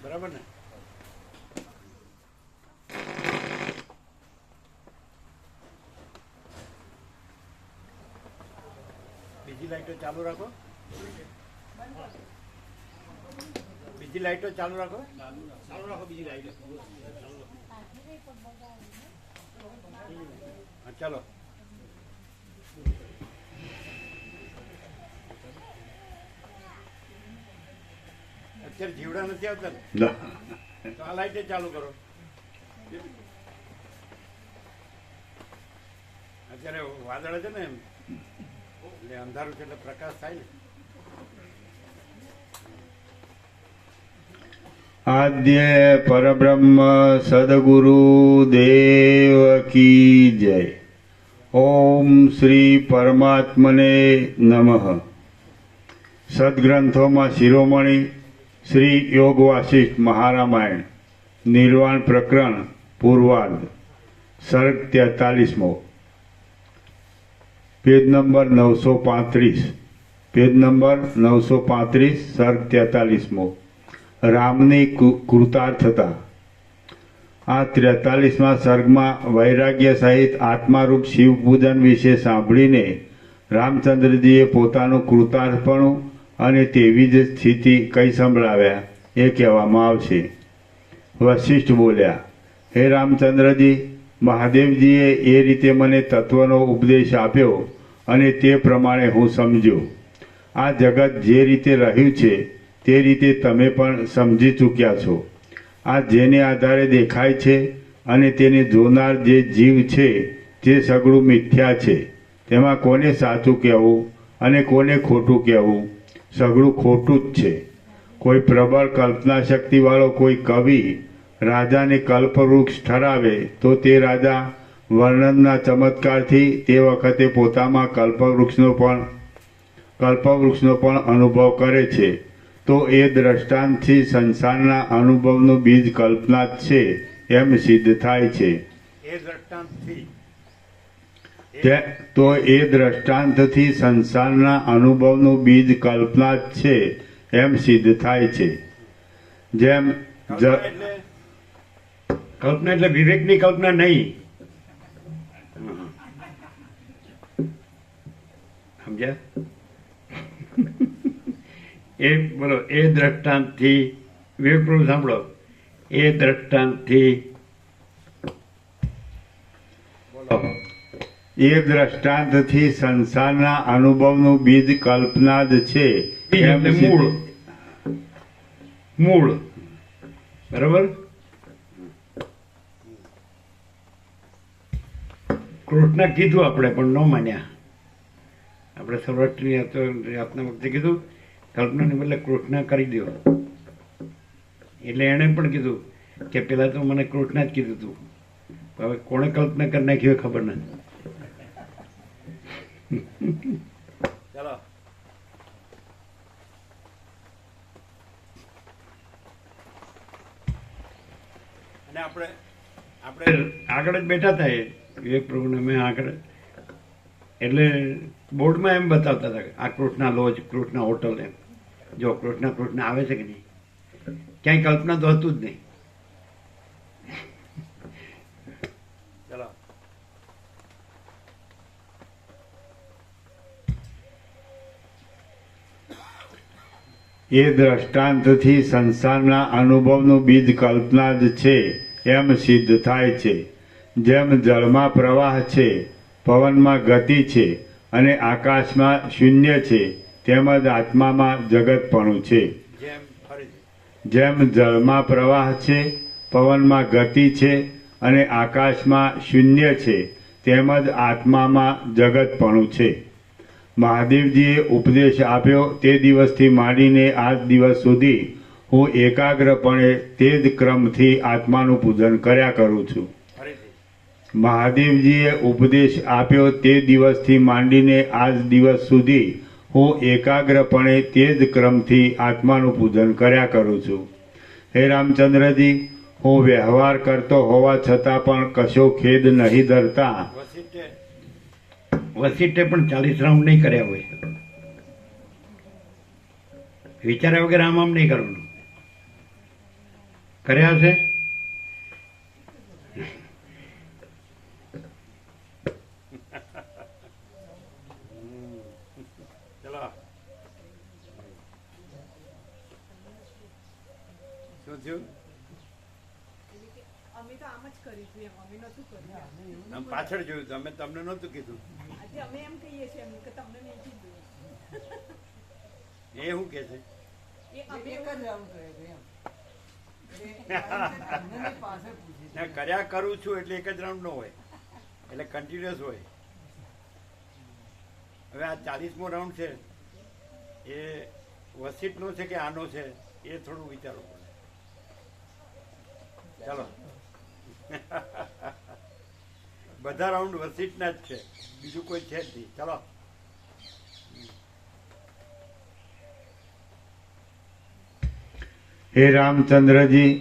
બરાબર ને? બીજી લાઈટો ચાલુ રાખો, બીજી લાઈટો ચાલુ રાખો, ચાલુ રાખો બીજી લાઈટો. હા ચાલો. અત્યારે જીવડા નથી આવતા ને? તો આ લાઈટે ચાલુ કરો. અત્યારે વાદળ છે ને, એટલે અંધારું છે એટલે પ્રકાશ થાય ને. આદ્ય પરબ્રહ્મ સદગુરુ દેવ કી જય. ઓમ શ્રી પરમાત્મને નમઃ. સદગ્રંથોમાં શિરોમણી શ્રી યોગ વાસિષ્ઠ મહારામાયણ નિર્વાણ પ્રકરણ પૂર્વાર્ધ સર્ગ 43મો, પેજ નંબર 935, પેજ નંબર 935, સર્ગ 43મો. રામની કૃતાર્થતા. આ 43મા સર્ગમાં વૈરાગ્ય સહિત આત્મારૂપ શિવ પૂજન વિશે સાંભળીને રામચંદ્રજીએ પોતાનું કૃતાર્થપણું અને તેવી જ સ્થિતિ કઈ સંભળાવ્યા એ કહેવામાં આવશે. વશિષ્ઠ બોલ્યા, હે રામચંદ્રજી, મહાદેવજીએ એ રીતે મને તત્વનો ઉપદેશ આપ્યો અને તે પ્રમાણે હું સમજ્યો. આ જગત જે રીતે રહ્યું છે તે રીતે તમે પણ સમજી ચૂક્યા છો. આ જેને આધારે દેખાય છે અને તેને જોનાર જે જીવ છે તે સગળું મિથ્યા છે. તેમાં કોને સાચું કહેવું અને કોને ખોટું કહેવું? સગળું ખોટું જ છે. કોઈ પ્રબળ કલ્પના શક્તિવાળો કોઈ કવિ રાજાને કલ્પવૃક્ષ ઠરાવે તો તે રાજા વર્ણનના ચમત્કારથી તે વખતે પોતામાં કલ્પવૃક્ષનો પણ અનુભવ કરે છે. તો એ દ્રષ્ટાંતથી સંસારના અનુભવનું બીજ કલ્પના જ છે એમ સિદ્ધ થાય છે. એ દ્રષ્ટાંતથી સંસારના અનુભવનું બીજ કલ્પના જ છે એમ સિદ્ધ થાય છે. જેમ કલ્પના એટલે વિવેકની કલ્પના નહીં. સમજ્યા? એ બોલો, એ દ્રષ્ટાંતથી વિવેકપૂર્વક સાંભળો. એ દ્રષ્ટાંતથી બોલો, એ દ્રષ્ટાંતથી સંસારના અનુભવનું બીજ કલ્પના જ છે એમ મૂળ. બરાબર? કૃષ્ણ કીધું આપણે પણ ન માન્યા. આપણે સૌરાષ્ટ્રની યાત્રા વખતે કીધું કલ્પનાને બદલે કૃષ્ણ કરી દો. એટલે એણે પણ કીધું કે પેલા તો મને કૃષ્ણ જ કીધું હતું, હવે કોણે કલ્પના કરી નાખી હોય ખબર નથી. ચાલો. અને આપણે આગળ જ બેઠા હતા એ વિવેક પ્રભુને મેં આગળ, એટલે બોર્ડમાં એમ બતાવતા હતા કે આ કૃષ્ણા લોજ, કૃષ્ણા હોટલ, એમ જો કૃષ્ણ આવે છે કે નહીં. ક્યાંય કલ્પના તો હતું જ નહીં. ચલો. એ દ્રષ્ટાંતથી સંસારના અનુભવનું બીજ કલ્પના જ છે એમ સિદ્ધ થાય છે. જેમ જળમાં પ્રવાહ છે, પવનમાં ગતિ છે અને આકાશમાં શૂન્ય છે, તેમજ આત્મામાં જગતપણું છે. જેમ જળમાં પ્રવાહ છે, પવનમાં ગતિ છે અને આકાશમાં શૂન્ય છે, તેમજ આત્મામાં જગતપણું છે. મહાદેવજીએ ઉપદેશ આપ્યો તે દિવસથી માંડીને આજ દિવસ સુધી હું એકાગ્રપણે તે જ ક્રમથી આત્માનું પૂજન કર્યા કરું છું. મહાદેવજીએ ઉપદેશ આપ્યો તે દિવસથી માંડીને આજ દિવસ સુધી હું એકાગ્રપણે તે જ ક્રમથી આત્માનું પૂજન કર્યા કરું છું. હે રામચંદ્રજી, હું વ્યવહાર કરતો હોવા છતાં પણ કશો ખેદ નહીં ધરતા. વસિષ્ઠે પણ 40 રાઉન્ડ નહીં કર્યા હોય. વિચાર્યા વગર આમ નહીં કરવાનું. કર્યા છે? ચલો શું થયું? અમે તો આમ જ કરીશું એમ, અમે નતું કર્યું. આમ પાછળ જોયું તો અમે તમને નહોતું કીધું. આજે અમે એમ કહીએ છીએ એમ કે તમને નહીં કીધું. એ શું કે છે? એ અમે એક જ રાઉન્ડ કર્યો હતો એમ. તમને પાછળ પૂછે છે. ના, કર્યા કરું છું એટલે એક જ રાઉન્ડ નો હોય, એટલે કન્ટિન્યુઅસ હોય. હવે આ 40મો રાઉન્ડ છે એ વસીટનો છે કે આનો છે એ થોડું વિચારવું પડે. ચાલો બધા રાઉન્ડ વસીટના જ છે, બીજું કોઈ છે જ નહીં. ચાલો હે રામચંદ્રજી,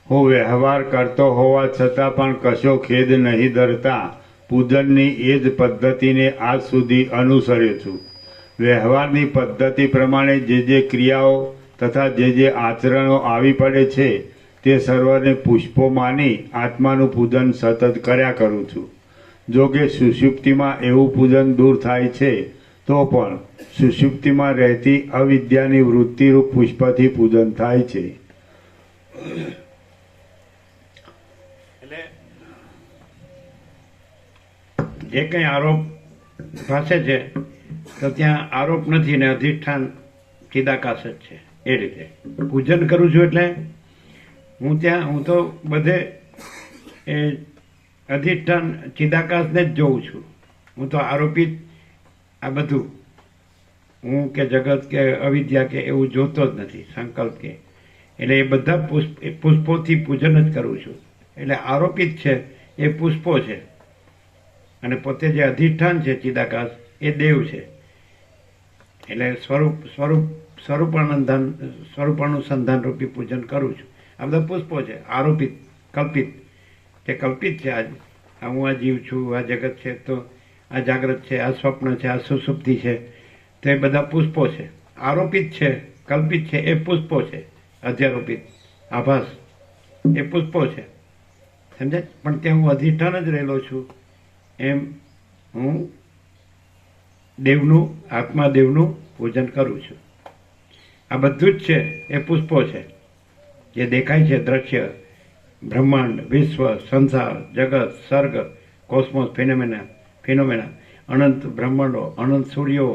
હું વ્યવહાર કરતો હોવા છતાં પણ કશો ખેદ નહીં ધરતા પૂજનની એ જ પદ્ધતિને આજ સુધી અનુસર્યો છું. વ્યવહારની પદ્ધતિ પ્રમાણે જે ક્રિયાઓ તથા જે આચરણો આવી પડે છે તે સર્વને પુષ્પો માની આત્માનું પૂજન સતત કર્યા કરું છું. જો કે સુષુપ્તિમાં એવું પૂજન દૂર થાય છે તો પણ સુષુપ્તિમાં રહેતી અવિદ્યાની વૃત્તિરૂપ પુષ્પથી પૂજન થાય છે. એટલે જે કંઈ આરોપ ભાષે છે તો ત્યાં આરોપ નથી ને અધિષ્ઠાન ચિદાકાશ જ છે. એ રીતે પૂજન કરું છું એટલે હું તો બધે એ અધિષ્ઠાન ચિદાકાશને જ જોઉં છું. હું તો આરોપિત આ બધું હું કે જગત કે અવિદ્યા કે એવું જોતો જ નથી, સંકલ્પ કે. એટલે એ બધા પુષ્પોથી પૂજન જ કરું છું. એટલે આરોપિત છે એ પુષ્પો છે અને પોતે જે અધિષ્ઠાન છે ચિદાકાશ એ દેવ છે. એટલે સ્વરૂપાનુસંધાન રૂપી પૂજન કરું છું. આ બધા પુષ્પો છે, આરોપિત, કલ્પિત. જે કલ્પિત છે આજ હું આ જીવ છું, આ જગત છે, તો આ જાગ્રત છે, આ સ્વપ્ન છે, આ સુષુપ્તિ છે, તો એ બધા પુષ્પો છે. આરોપિત છે, કલ્પિત છે એ પુષ્પો છે. અધ્યારોપિત આભાસ એ પુષ્પો છે, સમજાય? પણ ત્યાં હું અધિષ્ઠાન જ રહેલો છું એમ હું દેવનું, આત્માદેવનું પૂજન કરું છું. આ બધું જ છે એ પુષ્પો છે. જે દેખાય છે દ્રશ્ય, બ્રહ્માંડ, વિશ્વ, સંસાર, જગત, સર્ગ, કોસ્મોસ, ફિનોમેના, અનંત બ્રહ્માંડો, અનંત સૂર્યો,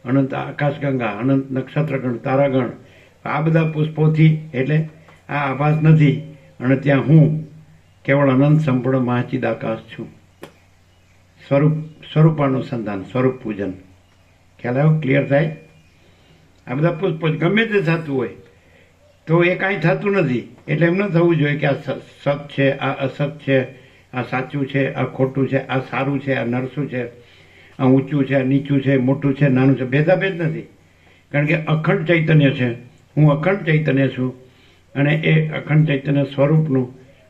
અનંત આકાશગંગા, અનંત નક્ષત્રગણ, તારાગણ, આ બધા પુષ્પોથી. એટલે આ આભાસ નથી અને ત્યાં હું કેવળ અનંત સંપૂર્ણ મહાચિદાકાશ છું. સ્વરૂપાનુસંધાન, સ્વરૂપ પૂજન. ખ્યાલ આવ્યો? ક્લિયર થાય? આ બધા પુષ્પો ગમે તે થતું હોય તો એ કાંઈ થતું નથી. એટલે એમ ન થવું જોઈએ કે આ સત છે, આ અસત છે, આ સાચું છે, આ ખોટું છે, આ સારું છે, આ નરસું છે, આ ઊંચું છે, આ નીચું છે, મોટું છે, નાનું છે. ભેદાભેદ નથી, કારણ કે અખંડ ચૈતન્ય છે. હું અખંડ ચૈતન્ય છું અને એ અખંડ ચૈતન્ય સ્વરૂપનું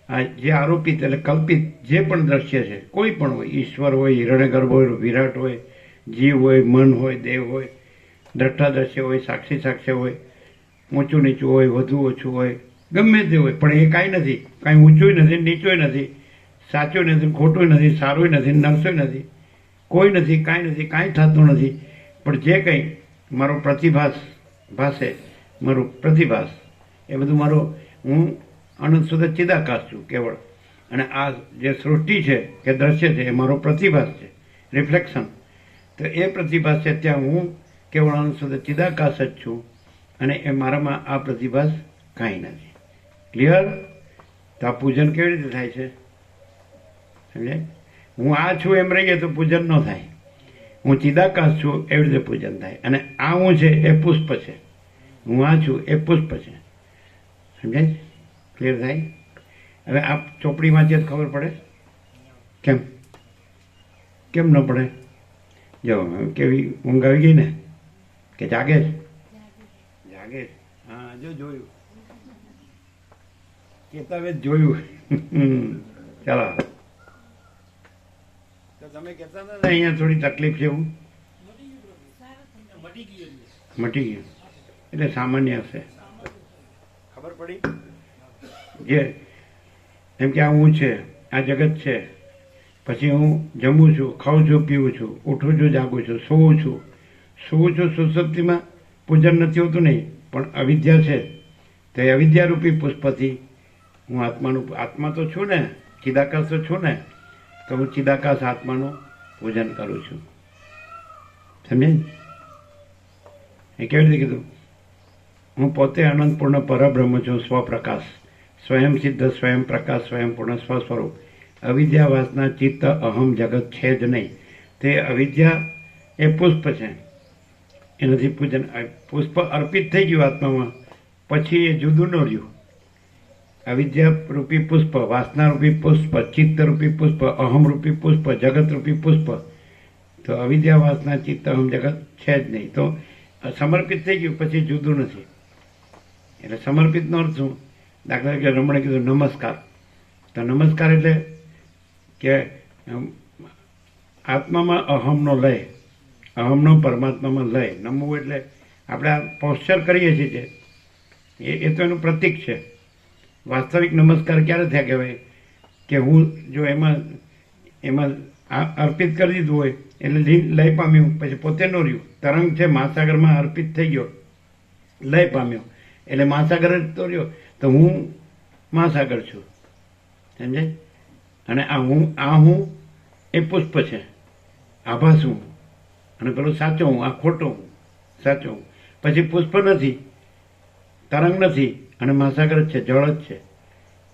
આ જે આરોપિત એટલે કલ્પિત જે પણ દ્રશ્ય છે, કોઈ પણ હોય, ઈશ્વર હોય, હિરણ્યગર્ભ હોય, વિરાટ હોય, જીવ હોય, મન હોય, દેવ હોય, દ્રષ્ટા દ્રશ્ય હોય, સાક્ષી હોય, ઊંચું નીચું હોય, વધુ ઓછું હોય, ગમે તે હોય, પણ એ કાંઈ નથી. કાંઈ ઊંચું નથી, નીચું નથી, સાચું નથી, ખોટું નથી, સારું નથી, નરસું નથી, કોઈ નથી, કાંઈ નથી, કાંઈ થતું નથી. પણ જે કંઈ મારો પ્રતિભાસ ભાષે, મારું પ્રતિભાસ, એ બધું મારો, હું અનંત શુદ્ધ ચિદાકાશ છું કેવળ. અને આ જે સૃષ્ટિ છે કે દ્રશ્ય છે એ મારો પ્રતિભાસ છે, રિફ્લેક્શન. તો એ પ્રતિભાસ છે ત્યાં હું કેવળ અનંત શુદ્ધ ચિદાકાશ જ છું અને એ મારામાં આ પ્રતિભાસ કાંઈ નથી. ક્લિયર? તો આ પૂજન કેવી રીતે થાય છે? સમજાય? હું આ છું એમ રહીએ તો પૂજન ન થાય. હું ચિદાકાશ છું એવી રીતે પૂજન થાય. અને આ હું છે એ પુષ્પ છે, હું આ છું એ પુષ્પ છે. સમજાય? ક્લિયર થાય? હવે આ ચોપડી વાંચીએ તો ખબર પડે? કેમ ન પડે? જો કેવી ઊંઘ આવી ગઈ ને, કે જાગે જ? જાગે જ. હા, જો જોયું, કેતાવે જોયું. ચાલો, તો તમે કહેતા હતા ને અહીંયા થોડી તકલીફ છે, એવું મટી ગયું એટલે સામાન્ય હશે. ખબર પડી? જે એમ કે આ હું છે, આ જગત છે, પછી હું જમું છું, ખાઉં છું, પીવું છું, ઉઠું છું, જાગું છું, સૂવું છું. સૂવું છું સુસુપ્તિમાં પૂજન નથી હોતું નહીં, પણ અવિદ્યા છે તો એ અવિદ્યારૂપી પુષ્પથી હું આત્મા તો છું ને, ચિદાકાશ તો છું ને, તો હું ચિદાકાશ આત્માનું પૂજન કરું છું. સમજે? એ કેવી રીતે કીધું? હું પોતે અનંતપૂર્ણ પરબ્રહ્મ છું, સ્વપ્રકાશ, સ્વયં સિદ્ધ, સ્વયં પ્રકાશ, સ્વયં પૂર્ણ સ્વસ્વરૂપ. અવિદ્યા વાસના ચિત્ત અહમ જગત છે જ નહીં. તે અવિદ્યા એ પુષ્પ છે, એનાથી પૂજન. પુષ્પ અર્પિત થઈ ગયું આત્મામાં, પછી એ જુદું ન રહ્યું. અવિદ્યા રૂપી પુષ્પ, વાસના રૂપી પુષ્પ, ચિત્ત રૂપી પુષ્પ, અહમ રૂપી પુષ્પ, જગત રૂપી પુષ્પ. તો અવિદ્યા વાસના ચિત્ત અહમ જગત છે જ નહીં. તો સમર્પિત થઈ ગયું, પછી જુદું નથી. એટલે સમર્પિતનો અર્થ શું? દાખલા તરીકે રમણે કીધું નમસ્કાર. તો નમસ્કાર એટલે કે આત્મામાં અહમનો લય, અહમનો પરમાત્મામાં લય. નમવું એટલે આપણે આ પોસ્ચર કરીએ છીએ એ તો એનું પ્રતીક છે. વાસ્તવિક નમસ્કાર ક્યારે થયા કહેવાય? કે હું જો એમાં અર્પિત કરી દીધું હોય એટલે લય પામ્યું, પછી પોતે ન રહ્યું. તરંગ છે મહાસાગરમાં અર્પિત થઈ ગયો, લય પામ્યો એટલે મહાસાગર જ તો રહ્યો. તો હું મહાસાગર છું, સમજાય? અને આ હું એ પુષ્પ છે, આભાસ હું, અને પેલો સાચો હું, આ ખોટો હું, સાચો હું. પછી પુષ્પ નથી, તરંગ નથી, અને મહાસાગર જ છે, જળ જ છે,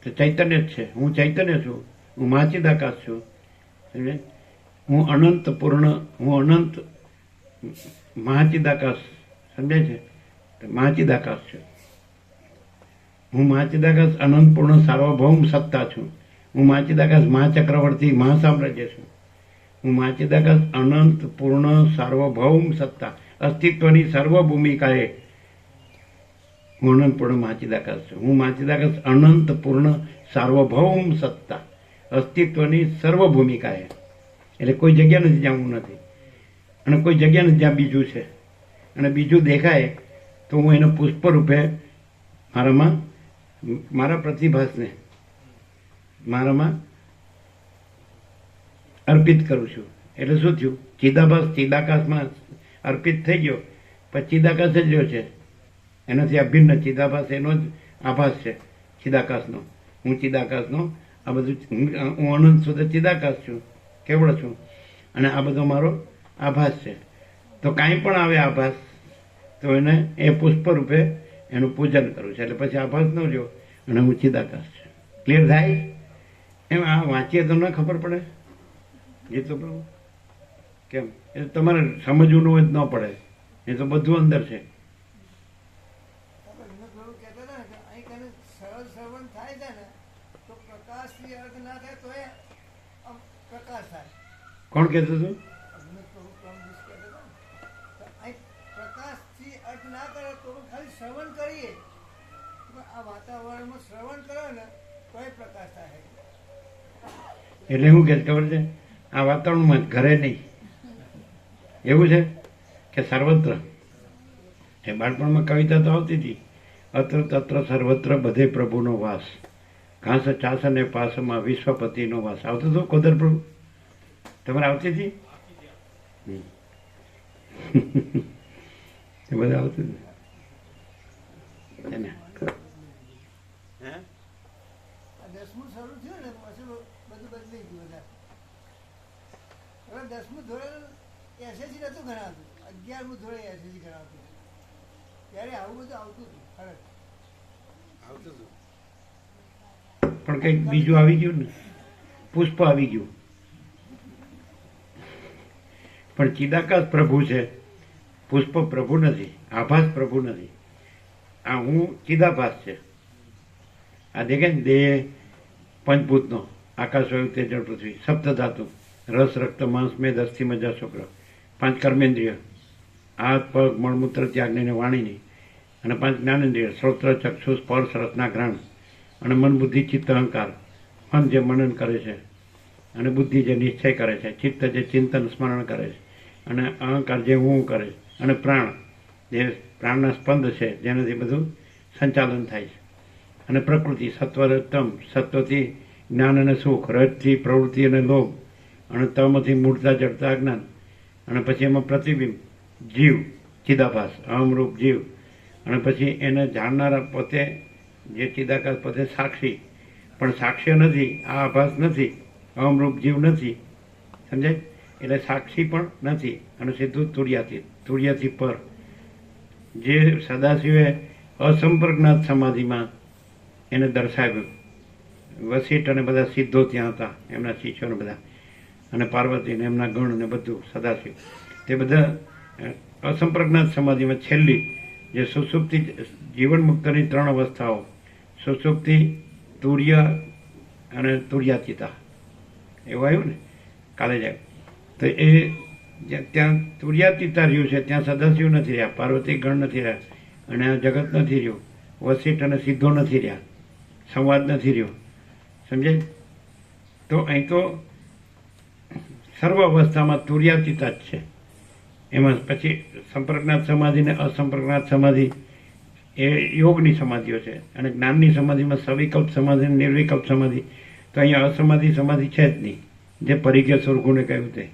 તો ચૈતન્ય જ છે. હું ચૈતન્ય છું, હું મહાચિદાકાશ છું, સમજે? હું અનંત પૂર્ણ, હું અનંત મહાચિદાકાશ, સમજાય છે? મહાચિદાકાશ છે. હું મહાચિદાકાશ અનંત પૂર્ણ સાર્વભૌમ સત્તા છું. હું મહાચિદાકાશ મહાચક્રવર્તી મહાસામ્રાજ્ય છું. હું મહાચિદાકાશ અનંત પૂર્ણ સાર્વભૌમ સત્તા, અસ્તિત્વની સર્વ ભૂમિકાએ હું અનંત પૂર્ણ મહાચિદાકાશ છું. હું મહાચિદાકાશ અનંત પૂર્ણ સાર્વભૌમ સત્તા, અસ્તિત્વની સર્વ ભૂમિકાએ. એટલે કોઈ જગ્યા નથી જ્યાં હું નથી, અને કોઈ જગ્યા નથી જ્યાં બીજું છે. અને બીજું દેખાય તો હું એને પુષ્પ રૂપે મારા પ્રતિભાસને મારામાં અર્પિત કરું છું. એટલે શું થયું? ચિદાભાસ ચિદાકાશમાં અર્પિત થઈ ગયો, પછી ચિદાકાશ જ રહ્યો છે, એનાથી અભિન્ન. ચિદાભાસ એનો જ આભાસ છે, ચિદાકાશનો. હું ચિદાકાશનો આ બધું, હું અનંત સુધી ચિદાકાશ છું, કેવળ છું, અને આ બધો મારો આભાસ છે. તો કાંઈ પણ આવે આભાસ, તો એને એ પુષ્પ રૂપે એનું પૂજન કરું છું. એટલે પછી આભાસ ન રહ્યો, અને હું ચિદાકાશ છે. ક્લિયર થાય? એમ આ વાંચીએ તો ન ખબર પડે ગીતો પ્રભુ? કેમ? એ તમારે સમજવું હોય જ ન પડે, એ તો બધું અંદર છે. સરળ શ્રવણ થાય છે ને તો પ્રકાશથી અર્થ ના થાય તો એ પ્રકાશ થાય. કોણ કહેતું હતું? પ્રકાશથી અર્થ ના કરે તો ખાલી શ્રવણ કરીએ, આ વાતાવરણમાં શ્રવણ કરો ને તો એ પ્રકાશ થાય. એટલે શું કે ખબર છે? આ વાતાવરણમાં ઘરે નહીં, એવું છે કે સર્વત્ર. એ બાળપણમાં કવિતા તો આવતી હતી, અત્ર તત્ર સર્વત્ર બધે પ્રભુનો વાસ, ઘાસ ચાસ અને પાસમાં વિશ્વપતિનો વાસ. આવતું હતું ખોદર પ્રભુ? તમારે આવતી હતી? એ બધા આવતું હતું. 10મું શરૂ થયું ને પછી બધું બદલી ગયું. બધા હવે 10મું ધોરણ એસએસસી નતું ગણાતું, 11મું ધોરણ એસએસસી ગણાતું. ત્યારે આવું બધું આવતું હતું, ખરેખર આવતું હતું. પણ કંઈક બીજું આવી ગયું ને, પુષ્પ આવી ગયું. પણ ચિદાકાશ પ્રભુ છે, પુષ્પ પ્રભુ નથી, આભાસ પ્રભુ નથી. આ હું ચિદાભાસ છે. આ દેખે ને દેહ પંચભૂતનો, આકાશ વાયુ તેજ જળ પૃથ્વી, સપ્ત ધાતુ, રસ રક્ત માંસ મેદ અસ્થિ મજ્જા શુક્ર, 5 કર્મેન્દ્રિય, હાથ પગ મળમૂત્ર ત્યાગની વાણીની, અને 5 જ્ઞાનેન્દ્રિય, શ્રોત્ર ચક્ષુ સ્પર્શ રસના ઘ્રાણ, અને મન બુદ્ધિ ચિત્ત અહંકાર. મન જે મનન કરે છે, અને બુદ્ધિ જે નિશ્ચય કરે છે, ચિત્ત જે ચિંતન સ્મરણ કરે છે, અને અહંકાર જે હું કરે છે, અને પ્રાણ જે પ્રાણના સ્પંદ છે, જેનાથી બધું સંચાલન થાય છે. અને પ્રકૃતિ સત્વતમ, સત્વથી જ્ઞાન અને સુખ, રજથી પ્રવૃત્તિ અને લોભ, અને તમથી મૂળતા જડતા અજ્ઞાન, અને પછી એમાં પ્રતિબિંબ જીવ, ચિદાભાસ, અહમરૂપ જીવ, અને પછી એને જાણનારા પોતે જે ચિદાકાશ પોતે સાક્ષી, પણ સાક્ષ્ય નથી, આ આભાસ નથી, અહમરૂપ જીવ નથી, સમજાય? એટલે સાક્ષી પણ નથી, અને સીધું તુર્યાતીત, તુર્યથી પર, જે સદાશિવે અસંપર્કનાથ સમાધિમાં એને દર્શાવ્યું. વશિષ્ઠ અને બધા સિદ્ધો ત્યાં હતા, એમના શિષ્યોને બધા, અને પાર્વતી ને એમના ગણ ને બધું સદાશિવ, તે બધા અસંપર્કનાથ સમાધિમાં છેલ્લી જે સુષુપ્તિ, જીવન મુક્તની 3 અવસ્થાઓ, સુષુપ્તિ, તુર્ય અને તુર્યાતીતા, એવું આવ્યું ને કાલે જાય. તો એ ત્યાં તુર્યાતીતા રહ્યું છે, ત્યાં સદાશિવ નથી રહ્યા, પાર્વતી ગણ નથી રહ્યા, અને આ જગત નથી રહ્યું, વશિષ્ઠ અને સિદ્ધો નથી રહ્યા, સંવાદ નથી રહ્યો, સમજાય? તો અહીં તો સર્વ અવસ્થામાં તુર્યાતીતા જ છે. એમાં પછી સંપર્કનાથ સમાધિ ને અસંપર્કનાથ સમાધિ એ યોગની સમાધિઓ છે, અને જ્ઞાનની સમાધિમાં સવિકલ્પ સમાધિ અને નિર્વિકલ્પ સમાધિ. તો અહીંયા અસમાધિ સમાધિ છે જ નહીં, જે પરિગ્ય સુરગુણે કહ્યું તે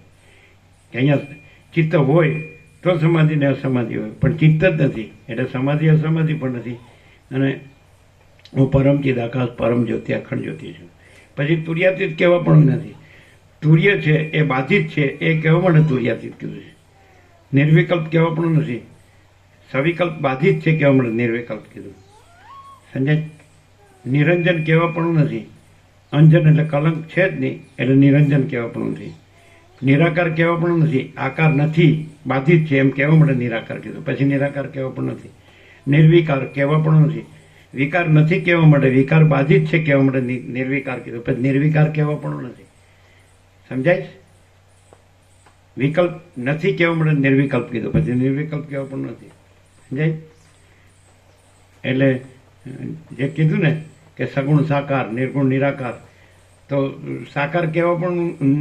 કે અહીંયા ચિત્ત હોય તો સમાધિ ને અસમાધિ હોય, પણ ચિત્ત જ નથી, એટલે સમાધિ અસમાધિ પણ નથી. અને હું પરમ ચિદ આકાશ, પરમ જ્યોતિ, અખંડ જ્યોતિ છું. પછી તુર્યાતીત કહેવા પણ નથી. તુર્ય છે એ બાધિત છે, એ કહેવા માટે તુર્યાતીત કીધું છે. નિર્વિકલ્પ કહેવા પણ નથી, સવિકલ્પ બાધિત છે કહેવા માટે નિર્વિકલ્પ કીધું, સમજાય? નિરંજન કહેવા પણ નથી, અંજન એટલે કલંક છે જ નહીં, એટલે નિરંજન કહેવા પણ નથી. નિરાકાર કહેવા પણ નથી, આકાર નથી, બાધિત છે એમ કહેવા માટે નિરાકાર કીધું. પછી નિરાકાર કહેવા પણ નથી. નિર્વિકાર કહેવા પણ નથી, વિકાર નથી કહેવા માટે, વિકાર બાધિત છે કહેવા માટે નિર્વિકાર કીધું. પછી નિર્વિકાર કહેવા પણ નથી, સમજાય? વિકલ્પ નથી કહેવા માટે નિર્વિકલ્પ કીધું, પછી નિર્વિકલ્પ કહેવા પણ નથી, સમજાય? એટલે જે કીધું ને કે સગુણ સાકાર, નિર્ગુણ નિરાકાર, તો સાકાર કહેવા પણ,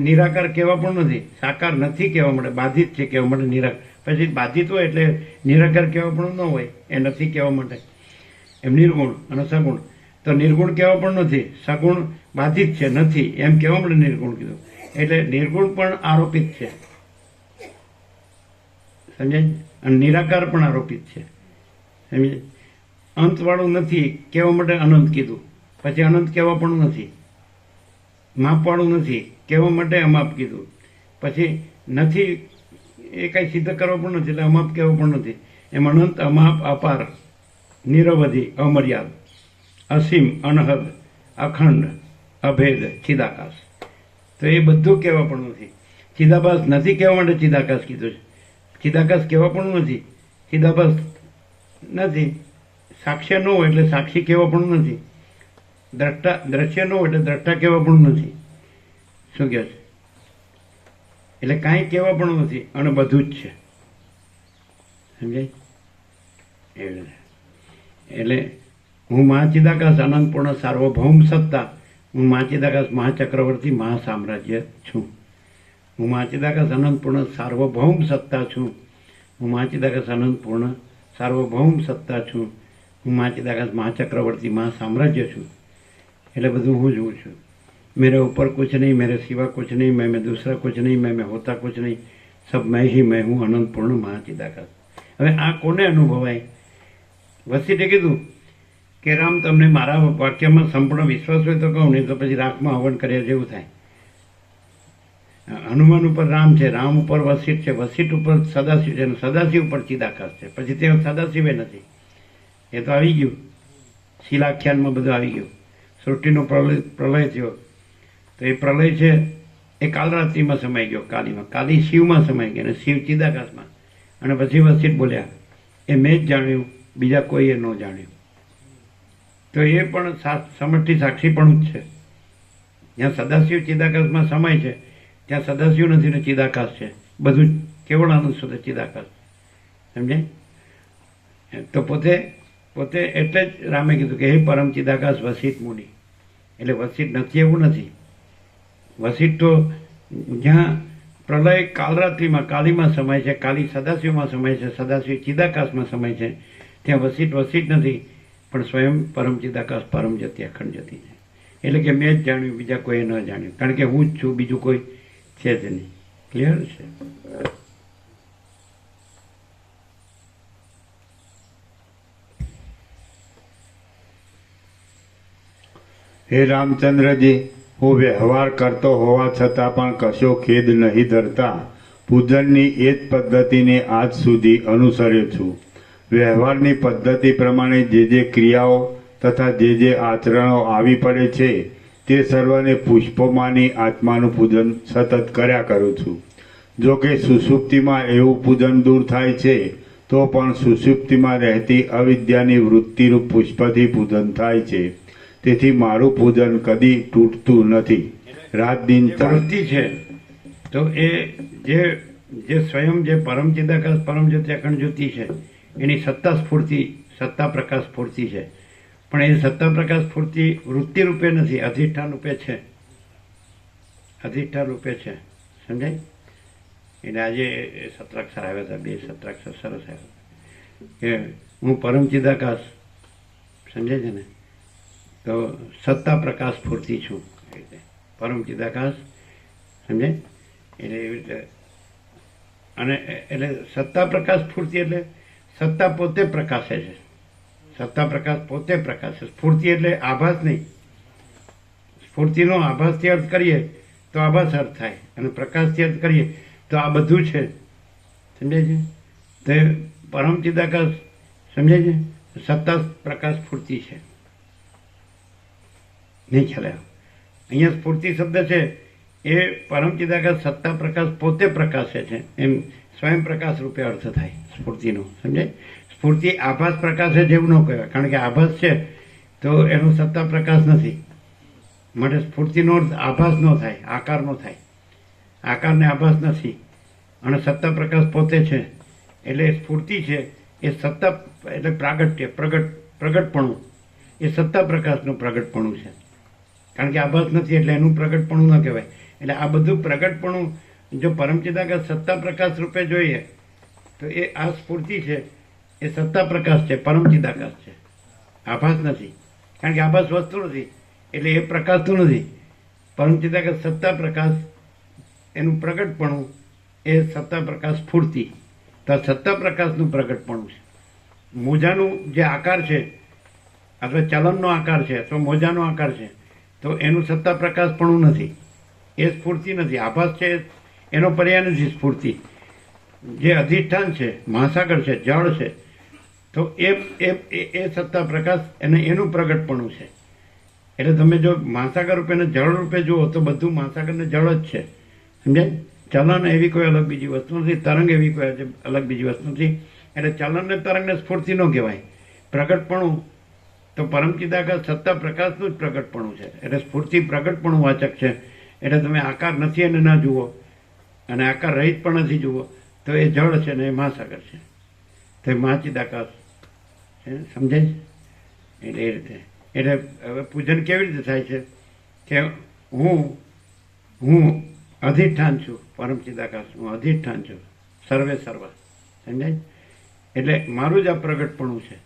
નિરાકાર કહેવા પણ નથી, સાકાર નથી કહેવા માટે, બાધિત છે કહેવા માટે નિરાકાર. પછી બાધિત હોય એટલે નિરાકાર કહેવા પણ ન હોય, એ નથી કહેવા માટે. એમ નિર્ગુણ અને સગુણ, તો નિર્ગુણ કહેવા પણ નથી, સગુણ બાધિત છે, નથી એમ કહેવા માટે નિર્ગુણ કીધું. એટલે નિર્ગુણ પણ આરોપિત છે, સમજાય? અને નિરાકાર પણ આરોપિત છે, સમજાય? અંતવાળું નથી કહેવા માટે અનંત કીધું, પછી અનંત કહેવા પણ નથી. માપવાળું નથી કહેવા માટે અમાપ કીધું, પછી નથી એ કાંઈ સિદ્ધ કરવા પણ નથી, એટલે અમાપ કહેવા પણ નથી. એમ અનંત, અમાપ, અપાર, નિરવધિ, અમર્યાદ, અસીમ, અનહદ, અખંડ, અભેદ, ચિદાકાશ, તો એ બધું કહેવા પણ નથી. ચિદાભાસ નથી કહેવા માટે ચિદાકાશ કીધું છે. ચિદાકાશ કહેવા પણ નથી, ચિદાભાસ નથી, સાક્ષ્ય ન હોય એટલે સાક્ષી કહેવા પણ નથી, દ્રષ્ટા, દ્રશ્ય ન હોય એટલે દ્રષ્ટા કહેવા પણ નથી. શું કહે છે? એટલે કાંઈ કહેવા પણ નથી, અને બધું જ છે, સમજાય? એટલે હું મહાચિદાકાશ અનંતપૂર્ણ સાર્વભૌમ સત્તા, હું મહાચિદાકાશ મહાચક્રવર્તી મહાસામ્રાજ્ય છું. હું મહાચિદાકાશ અનંતપૂર્ણ સાર્વભૌમ સત્તા છું. હું મહાચિદાકાશ અનંતપૂર્ણ સાર્વભૌમ સત્તા છું. હું મહાચિદાકાશ મહાચક્રવર્તી મહાસામ્રાજ્ય છું. એટલે બધું હું જ હું છું. मेरे ऊपर कुछ नहीं, मेरे सिवा कुछ नहीं, मैं दूसरा कुछ नहीं, मैं होता कुछ नहीं, सब मैं ही मैं हूँ, अनंतपूर्ण महाचिदाकाश. હવે આ કોને અનુભવાય? વશિષ્ઠે કીધું કે રામ, તમને મારા વાક્યમાં સંપૂર્ણ વિશ્વાસ હોય તો કહું, નહીં તો પછી રાખમાં હવન કર્યા જેવું થાય. હનુમાન ઉપર રામ છે, રામ ઉપર વશિષ્ઠ છે, વશિષ્ઠ ઉપર સદાશિવ છે, સદાશિવ ઉપર ચિદાકાશ છે. પછી તે સદાશિવે નથી, એ તો આવી ગયું, શિલાખ્યાનમાં બધું આવી ગયું. સૃષ્ટિનો પ્રલય થયો, તો એ પ્રલય છે એ કાલરાત્રિમાં સમાઈ ગયો, કાલીમાં, કાલી શિવમાં સમાઈ ગઈ, અને શિવ ચિદાકાશમાં. અને પછી વશિષ્ઠ બોલ્યા, એ મેં જ જાણ્યું, બીજા કોઈએ ન જાણ્યું. તો એ પણ સમષ્ટિ સાક્ષી પણ જ છે. જ્યાં સદાશિવ ચિદાકાશમાં સમાય છે ત્યાં સદાશિવ નથી ને ચિદાકાશ છે, બધું કેવળ આનંદ શુદ્ધ ચિદાકાશ, સમજાય? તો પોતે એટલે જ રામે કીધું કે હે પરમ ચિદાકાશ વશિષ્ઠ મુનિ. એટલે વશિષ્ઠ નથી એવું નથી. વશિષ્ઠ તો જ્યાં પ્રલય કાલરાત્રિમાં, કાલીમાં સમાય છે, કાલી સદાશિવમાં સમાય છે, સદાશિવ ચિદાકાશમાં સમાય છે, ત્યાં વશિષ્ઠ નથી. પણ સ્વયં પરમ ચિદાકાશ પરમ જ્યોતિ અખંડ જ્યોતિ છે. એટલે કે મેં જ જાણ્યું, બીજા કોઈએ ન જાણ્યું, કારણ કે હું જ છું, બીજું કોઈ છે જ નહીં. ક્લિયર છે? હે રામચંદ્રજી, હું વ્યવહાર કરતો હોવા છતાં પણ કશો ખેદ નહીં ધરતા પૂજનની એ જ પદ્ધતિને આજ સુધી અનુસર્યો છું. વ્યવહારની પદ્ધતિ પ્રમાણે જે ક્રિયાઓ તથા જે આચરણો આવી પડે છે તે સર્વને પુષ્પોમાંની આત્માનું પૂજન સતત કર્યા કરું છું. જો કે સુષુપ્તિમાં એવું પૂજન દૂર થાય છે તો પણ સુષુપ્તિમાં રહેતી અવિદ્યાની વૃત્તિરૂપ પુષ્પથી પૂજન થાય છે. તેથી મારું પૂજન કદી તૂટતું નથી. રાત દિન વૃત્તિ છે તો એ જે સ્વયં જે પરમ ચિદાકાશ પરમ જ્યોતિ અખંડ જ્યોતિ છે એની સત્તા સ્ફૂર્તિ, સત્તા પ્રકાશ સ્ફૂર્તિ છે. પણ એ સત્તા પ્રકાશ સ્ફૂર્તિ વૃત્તિ રૂપે નથી, અધિષ્ઠાન રૂપે છે. અધિષ્ઠાન રૂપે છે. સમજાય? એટલે આજે સત્રાક્ષર આવ્યા હતા, 2 સત્રાક્ષર સરસ આવ્યા કે હું પરમ ચિદાકાશ, સમજાય છે ને? તો સત્તા પ્રકાશ સ્ફૂર્તિ છું. એ રીતે પરમ ચિદાકાશ, સમજાય? એટલે એવી રીતે. અને એટલે સત્તા પ્રકાશ સ્ફૂર્તિ એટલે સત્તા પોતે પ્રકાશે છે. સત્તા પ્રકાશ પોતે પ્રકાશે. સ્ફૂર્તિ એટલે આભાસ નહીં. સ્ફૂર્તિનો આભાસથી અર્થ કરીએ તો આભાસ અર્થ થાય, અને પ્રકાશથી અર્થ કરીએ તો આ બધું છે. સમજાય છે? તે પરમ ચિદાકાશ, સમજાય છે? સત્તા પ્રકાશ સ્ફૂર્તિ છે. નહીં ખ્યાલ આવ્યો? અહીંયા સ્ફૂર્તિ શબ્દ છે એ પરમ ચિદાકાશ સત્તા પ્રકાશ પોતે પ્રકાશે છે, એમ સ્વયં પ્રકાશ રૂપે અર્થ થાય સ્ફૂર્તિનો. સમજાય? સ્ફૂર્તિ આભાસ પ્રકાશે જેવું ન કહેવાય, કારણ કે આભાસ છે તો એનો સત્તા પ્રકાશ નથી. માટે સ્ફૂર્તિનો અર્થ આભાસ ન થાય, આકાર ન થાય. આકારને આભાસ નથી, અને સત્તા પ્રકાશ પોતે છે. એટલે સ્ફૂર્તિ છે એ સત્તા એટલે પ્રાગટ્ય, પ્રગટપણું, એ સત્તા પ્રકાશનું પ્રગટપણું છે. કારણ કે આભાસ નથી એટલે એનું પ્રગટપણું ન કહેવાય. એટલે આ બધું પ્રગટપણું જો પરમ ચિદાકાશ સત્તા પ્રકાશ રૂપે જોઈએ તો એ આ સ્ફૂર્તિ છે એ સત્તા પ્રકાશ છે, પરમ ચિદાકાશ છે, આભાસ નથી. કારણ કે આભાસ વસ્તુ નથી એટલે એ પ્રકાશતું નથી. પરમ ચિદાકાશ સત્તા પ્રકાશ, એનું પ્રગટપણું એ સત્તા પ્રકાશ સ્ફૂર્તિ. તો આ સત્તા પ્રકાશનું પ્રગટપણું છે. મોજાનું જે આકાર છે અથવા ચલનનો આકાર છે અથવા મોજાનો આકાર છે તો એનું સત્તા પ્રકાશપણું નથી, એ સ્ફૂર્તિ નથી. આભાસ છે એનો પર્યાય નથી સ્ફૂર્તિ. જે અધિષ્ઠાન છે, મહાસાગર છે, જળ છે, તો એ સત્તા પ્રકાશ અને એનું પ્રગટપણું છે. એટલે તમે જો મહાસાગર રૂપે ને જળ રૂપે જુઓ તો બધું મહાસાગર ને જળ જ છે. સમજાય? ચલન એવી કોઈ અલગ બીજી વસ્તુ નથી, તરંગ એવી કોઈ અલગ બીજી વસ્તુ નથી. એટલે ચલન ને તરંગ ને સ્ફૂર્તિ ન કહેવાય. પ્રગટપણું તો પરમ ચિદાકાશ સત્તા પ્રકાશનું જ પ્રગટપણું છે. એટલે સ્ફૂર્તિ પ્રગટપણું વાચક છે. એટલે તમે આકાર નથી એને ના જુઓ અને આકાર રહિત પણ નથી જુઓ તો એ જળ છે ને એ મહાસાગર છે, તો એ મહાચિદાકાશ છે. સમજાય છે? એટલે એ રીતે. એટલે હવે પૂજન કેવી રીતે થાય છે કે હું અધિષ્ઠાન છું, પરમ ચિદાકાશ, હું અધિષ્ઠાન છું, સર્વે સર્વ. સમજાય? એટલે મારું જ આ પ્રગટપણું છે.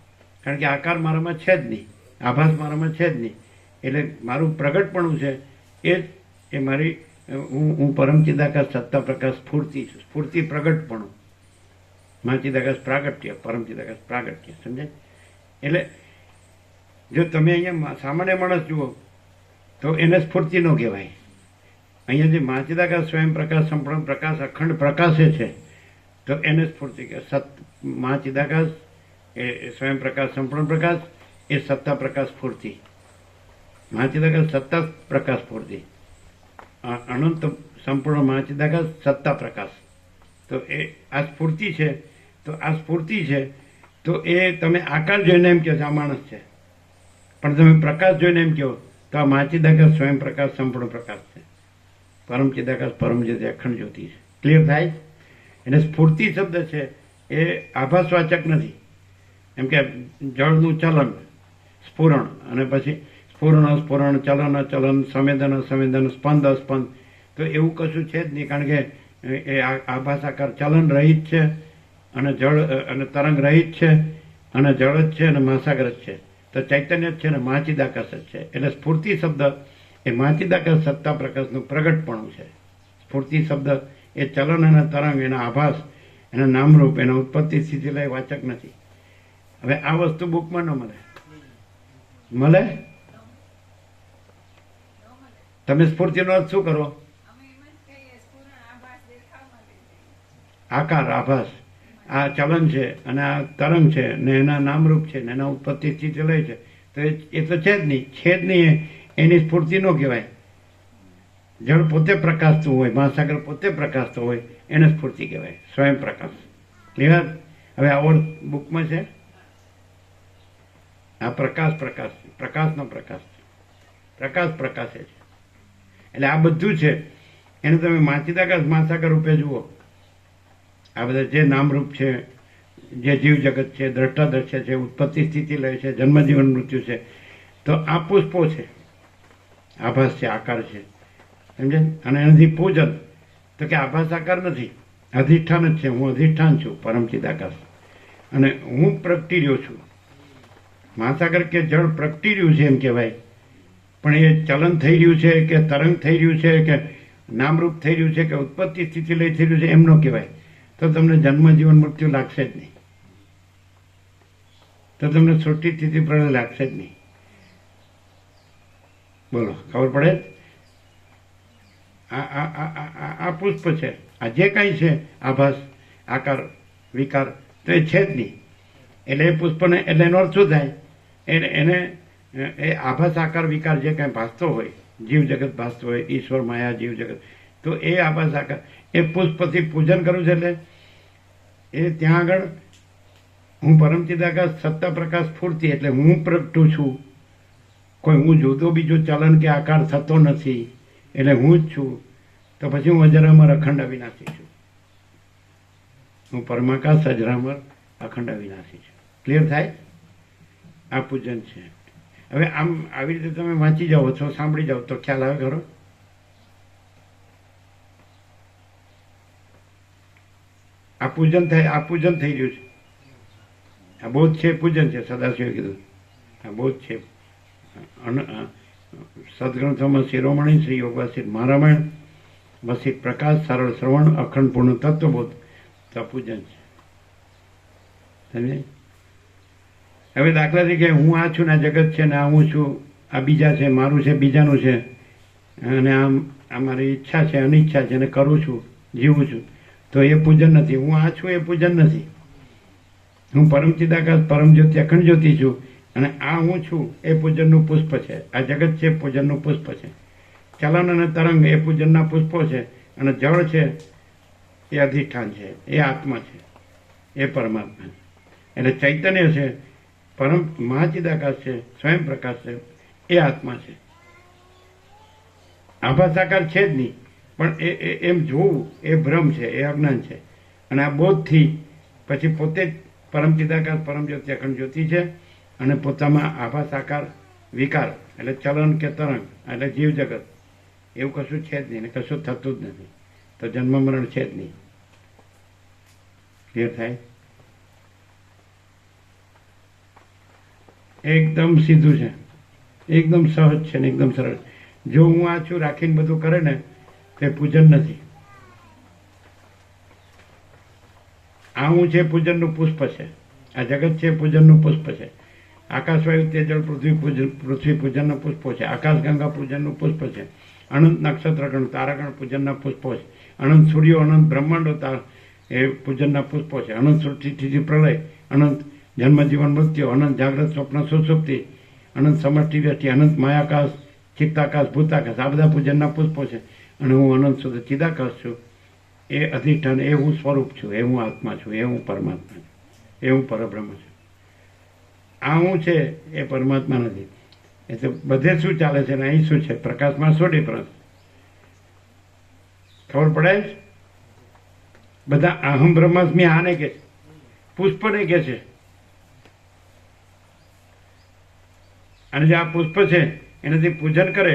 કારણ કે આકાર મારામાં છે જ નહીં, આભાસ મારામાં છે જ નહીં. એટલે મારું પ્રગટપણું છે એ મારી હું પરમ ચિદાકાશ સત્તા પ્રકાશ સ્ફૂર્તિ છું. સ્ફૂર્તિ પ્રગટપણું, મહાચિદાકાશ પ્રાગટ્ય, પરમ ચિદાકાશ પ્રાગટ્ય. સમજાય? એટલે જો તમે અહીંયા સામાન્ય માણસ જુઓ તો એને સ્ફૂર્તિ ન કહેવાય. અહીંયા જે મહાચિદાકાશ સ્વયં પ્રકાશ, સંપૂર્ણ પ્રકાશ, અખંડ પ્રકાશે છે તો એને સ્ફૂર્તિ કે મહાચિદાકાશ એ સ્વયં પ્રકાશ, સંપૂર્ણ પ્રકાશ, એ સત્તા પ્રકાશ સ્ફૂર્તિ. મહાચિદાકાશ સત્તા પ્રકાશ સ્ફૂર્તિ, અનંત સંપૂર્ણ મહાચિદાકાશ સત્તા પ્રકાશ. તો એ આ સ્ફૂર્તિ છે. તો આ સ્ફૂર્તિ છે તો એ તમે આકાર જોઈને એમ કહો છો આ માણસ છે, પણ તમે પ્રકાશ જોઈને એમ કહો તો આ મહાચિદાકાશ સ્વયં પ્રકાશ, સંપૂર્ણ પ્રકાશ છે, પરમ ચિદાકાશ પરમ જ્યોતિ અખંડ જ્યોતિ છે. ક્લિયર થાય? એટલે સ્ફૂર્તિ શબ્દ છે એ આભાસવાચક નથી. એમ કે જળનું ચલન, સ્ફુરણ, અને પછી સ્ફુરણ, સ્ફુરણ, ચલન, ચલન, સંવેદન, સંવેદન, સ્પંદ, સ્પંદ, તો એવું કશું છે જ નહીં. કારણ કે એ આભાસાકાર ચલન રહિત છે અને જળ અને તરંગ રહિત છે અને જળ જ છે અને મહાસાગર જ છે. તો ચૈતન્ય જ છે ને મહાચિદાકાશ જ છે. એટલે સ્ફૂર્તિ શબ્દ એ મહાચિદાકાશ સત્તા પ્રકાશનું પ્રગટપણું છે. સ્ફૂર્તિ શબ્દ એ ચલન અને તરંગ, એના આભાસ, એના નામરૂપ, એના ઉત્પત્તિ સ્થિતિ લય વાચક નથી. હવે આ વસ્તુ બુકમાં ન મળે. મળે? તમે સ્ફૂર્તિનો અર્થ શું કરો? આકાર, આભાસ. આ ચલન છે અને આ તરંગ છે ને એના નામરૂપ છે ને એના ઉત્પત્તિ સ્થિતિ લય છે. તો એ તો છે જ નહીં. છે જ નહીં એની સ્ફૂર્તિ ન કહેવાય. જળ પોતે પ્રકાશતું હોય, મહાસાગર પોતે પ્રકાશતો હોય, એને સ્ફૂર્તિ કહેવાય, સ્વયં પ્રકાશ. ક્લિયર? હવે આ ઓર બુકમાં છે. આ પ્રકાશ પ્રકાશનો પ્રકાશ પ્રકાશે છે. એટલે આ બધું છે એને તમે માચિદાકાશ મહાસાગર રૂપે જુઓ. આ બધા જે નામરૂપ છે, જે જીવ જગત છે, દ્રષ્ટા દ્રશ્ય છે, ઉત્પત્તિ સ્થિતિ લય છે, જન્મ જીવન મૃત્યુ છે, તો આ પુષ્પો છે, આભાસ છે, આકાર છે, સમજે? અને એનાથી પૂજન તો કે આભાસ આકાર નથી, અધિષ્ઠાન જ છે. હું અધિષ્ઠાન છું, પરમચિદાકાશ, અને હું પ્રગટી રહ્યો છું. મહાસાગર કે જળ પ્રગટી રહ્યું છે એમ કહેવાય, પણ એ ચલન થઈ રહ્યું છે કે તરંગ થઈ રહ્યું છે કે નામરૂપ થઈ રહ્યું છે કે ઉત્પત્તિ સ્થિતિ લઈ થઈ રહ્યું છે એમ ન કહેવાય. તો તમને જન્મ જીવન મૃત્યુ લાગશે જ નહીં. તો તમને સૃષ્ટિ સ્થિતિ પ્રલય લાગશે જ નહીં. બોલો, ખબર પડે? આ પુષ્પ છે, આ જે કાંઈ છે, આભાસ, આકાર, વિકાર, તો એ છે જ નહીં. એટલે એ પુષ્પને, એટલે એનો અર્થ શું થાય? એને એ આભાસ, આકાર, વિકાર જે કાંઈ ભાસતો હોય, જીવ જગત ભાસતો હોય, ઈશ્વર, માયા, જીવ જગત, તો એ આભાસ, આકાર, એ પુષ્પથી પૂજન કરું છે. એટલે એ ત્યાં આગળ હું પરમચિદાકાશ સત્તા પ્રકાશ સ્ફૂર્તિ, એટલે હું પ્રગટું છું. કોઈ હું જુદો બીજો ચલન કે આકાર થતો નથી, એટલે હું જ છું. તો પછી હું અજરામર અખંડ અવિનાશી છું. હું પરમાકાશ અજરામર અખંડ અવિનાશી છું. ક્લિયર થાય? આ પૂજન છે. હવે આમ આવી રીતે તમે વાંચી જાઓ છો, સાંભળી જાઓ તો ખ્યાલ આવે ખરો? આ પૂજન થાય, આ પૂજન થઈ રહ્યું છે. આ બોધ છે, પૂજન છે. સદાશિવે કીધું આ બોધ છે. સદગ્રંથોમાં શિરોમણી શ્રી યોગવાસિત મહારામાયણ, વસિત પ્રકાશ, સરળ શ્રવણ, અખંડ પૂર્ણ તત્વબોધ, તો પૂજન છે. સમજે? હવે દાખલા તરીકે હું આ છું ને આ જગત છે ને આ હું છું, આ બીજા છે, મારું છે, બીજાનું છે, અને આ મારી ઈચ્છા છે, અનિચ્છા છે, અને કરું છું, જીવું છું, તો એ પૂજન નથી. હું આ છું એ પૂજન નથી. હું પરમચિદાકાશ પરમ જ્યોતિ અખંડ જ્યોતિ છું, અને આ હું છું એ પૂજનનું પુષ્પ છે. આ જગત છે પૂજનનું પુષ્પ છે. ચલન અને તરંગ એ પૂજનના પુષ્પો છે, અને જળ છે એ અધિષ્ઠાન છે, એ આત્મા છે, એ પરમાત્મા છે. એટલે ચૈતન્ય છે, પરમ મહાચિદાકાશ છે, સ્વયં પ્રકાશ છે, એ આત્મા છે. આભાસાકાર છે જ નહીં, પણ એમ જોવું એ ભ્રમ છે, એ અજ્ઞાન છે. અને આ બોધથી પછી પોતે જ પરમચિદાકાશ પરમ જ્યોતિ અખંડ જ્યોતિ છે, અને પોતામાં આભાસ, આકાર, વિકાર એટલે ચલન કે તરંગ એટલે જીવ જગત એવું કશું છે જ નહીં, ને કશું થતું જ નથી. તો જન્મ મરણ છે જ નહીં. ક્લિયર થાય? એકદમ સીધું છે, એકદમ સહજ છે ને એકદમ સરળ. જો હું આ છું રાખીને બધું કરે ને તે પૂજન નથી. આ હું છે પૂજનનું પુષ્પ છે. આ જગત છે પૂજનનું પુષ્પ છે. આકાશ, વાયુ, તેજળ, પૃથ્વી પૂજનના પુષ્પો છે. આકાશ ગંગા પૂજનનું પુષ્પ છે. અનંત નક્ષત્રગણ, તારાગણ પૂજનના પુષ્પો છે. અનંત સૂર્યો, અનંત બ્રહ્માંડો એ પૂજનના પુષ્પો છે. અનંત સૃષ્ટિ પ્રલય, અનંત જન્મ જીવન મૃત્યુ, અનંત જાગ્રત સ્વપ્ન સુષુપ્તિ, અનંત સમષ્ટિ વ્યષ્ટિ, અનંત માયાકાશ, ચિત્તાકાશ, ભૂતાકાશ, આ બધા પૂજનના પુષ્પો છે. અને હું અનંત શુદ્ધ ચિદાકાશ છું, એ અધિષ્ઠાન, એ હું સ્વરૂપ છું, એ હું આત્મા છું, એ હું પરમાત્મા છું, એ હું પરબ્રહ્મ છું. આ હું છે એ પરમાત્મા નથી. એટલે બધે શું ચાલે છે ને અહીં શું છે? પ્રકાશમાં શું ડિફરન્સ ખબર પડે? બધા અહમ બ્રહ્માસ્મિ આને કે છે, પુષ્પને કે છે. અને જે આ પુષ્પ છે એનાથી પૂજન કરે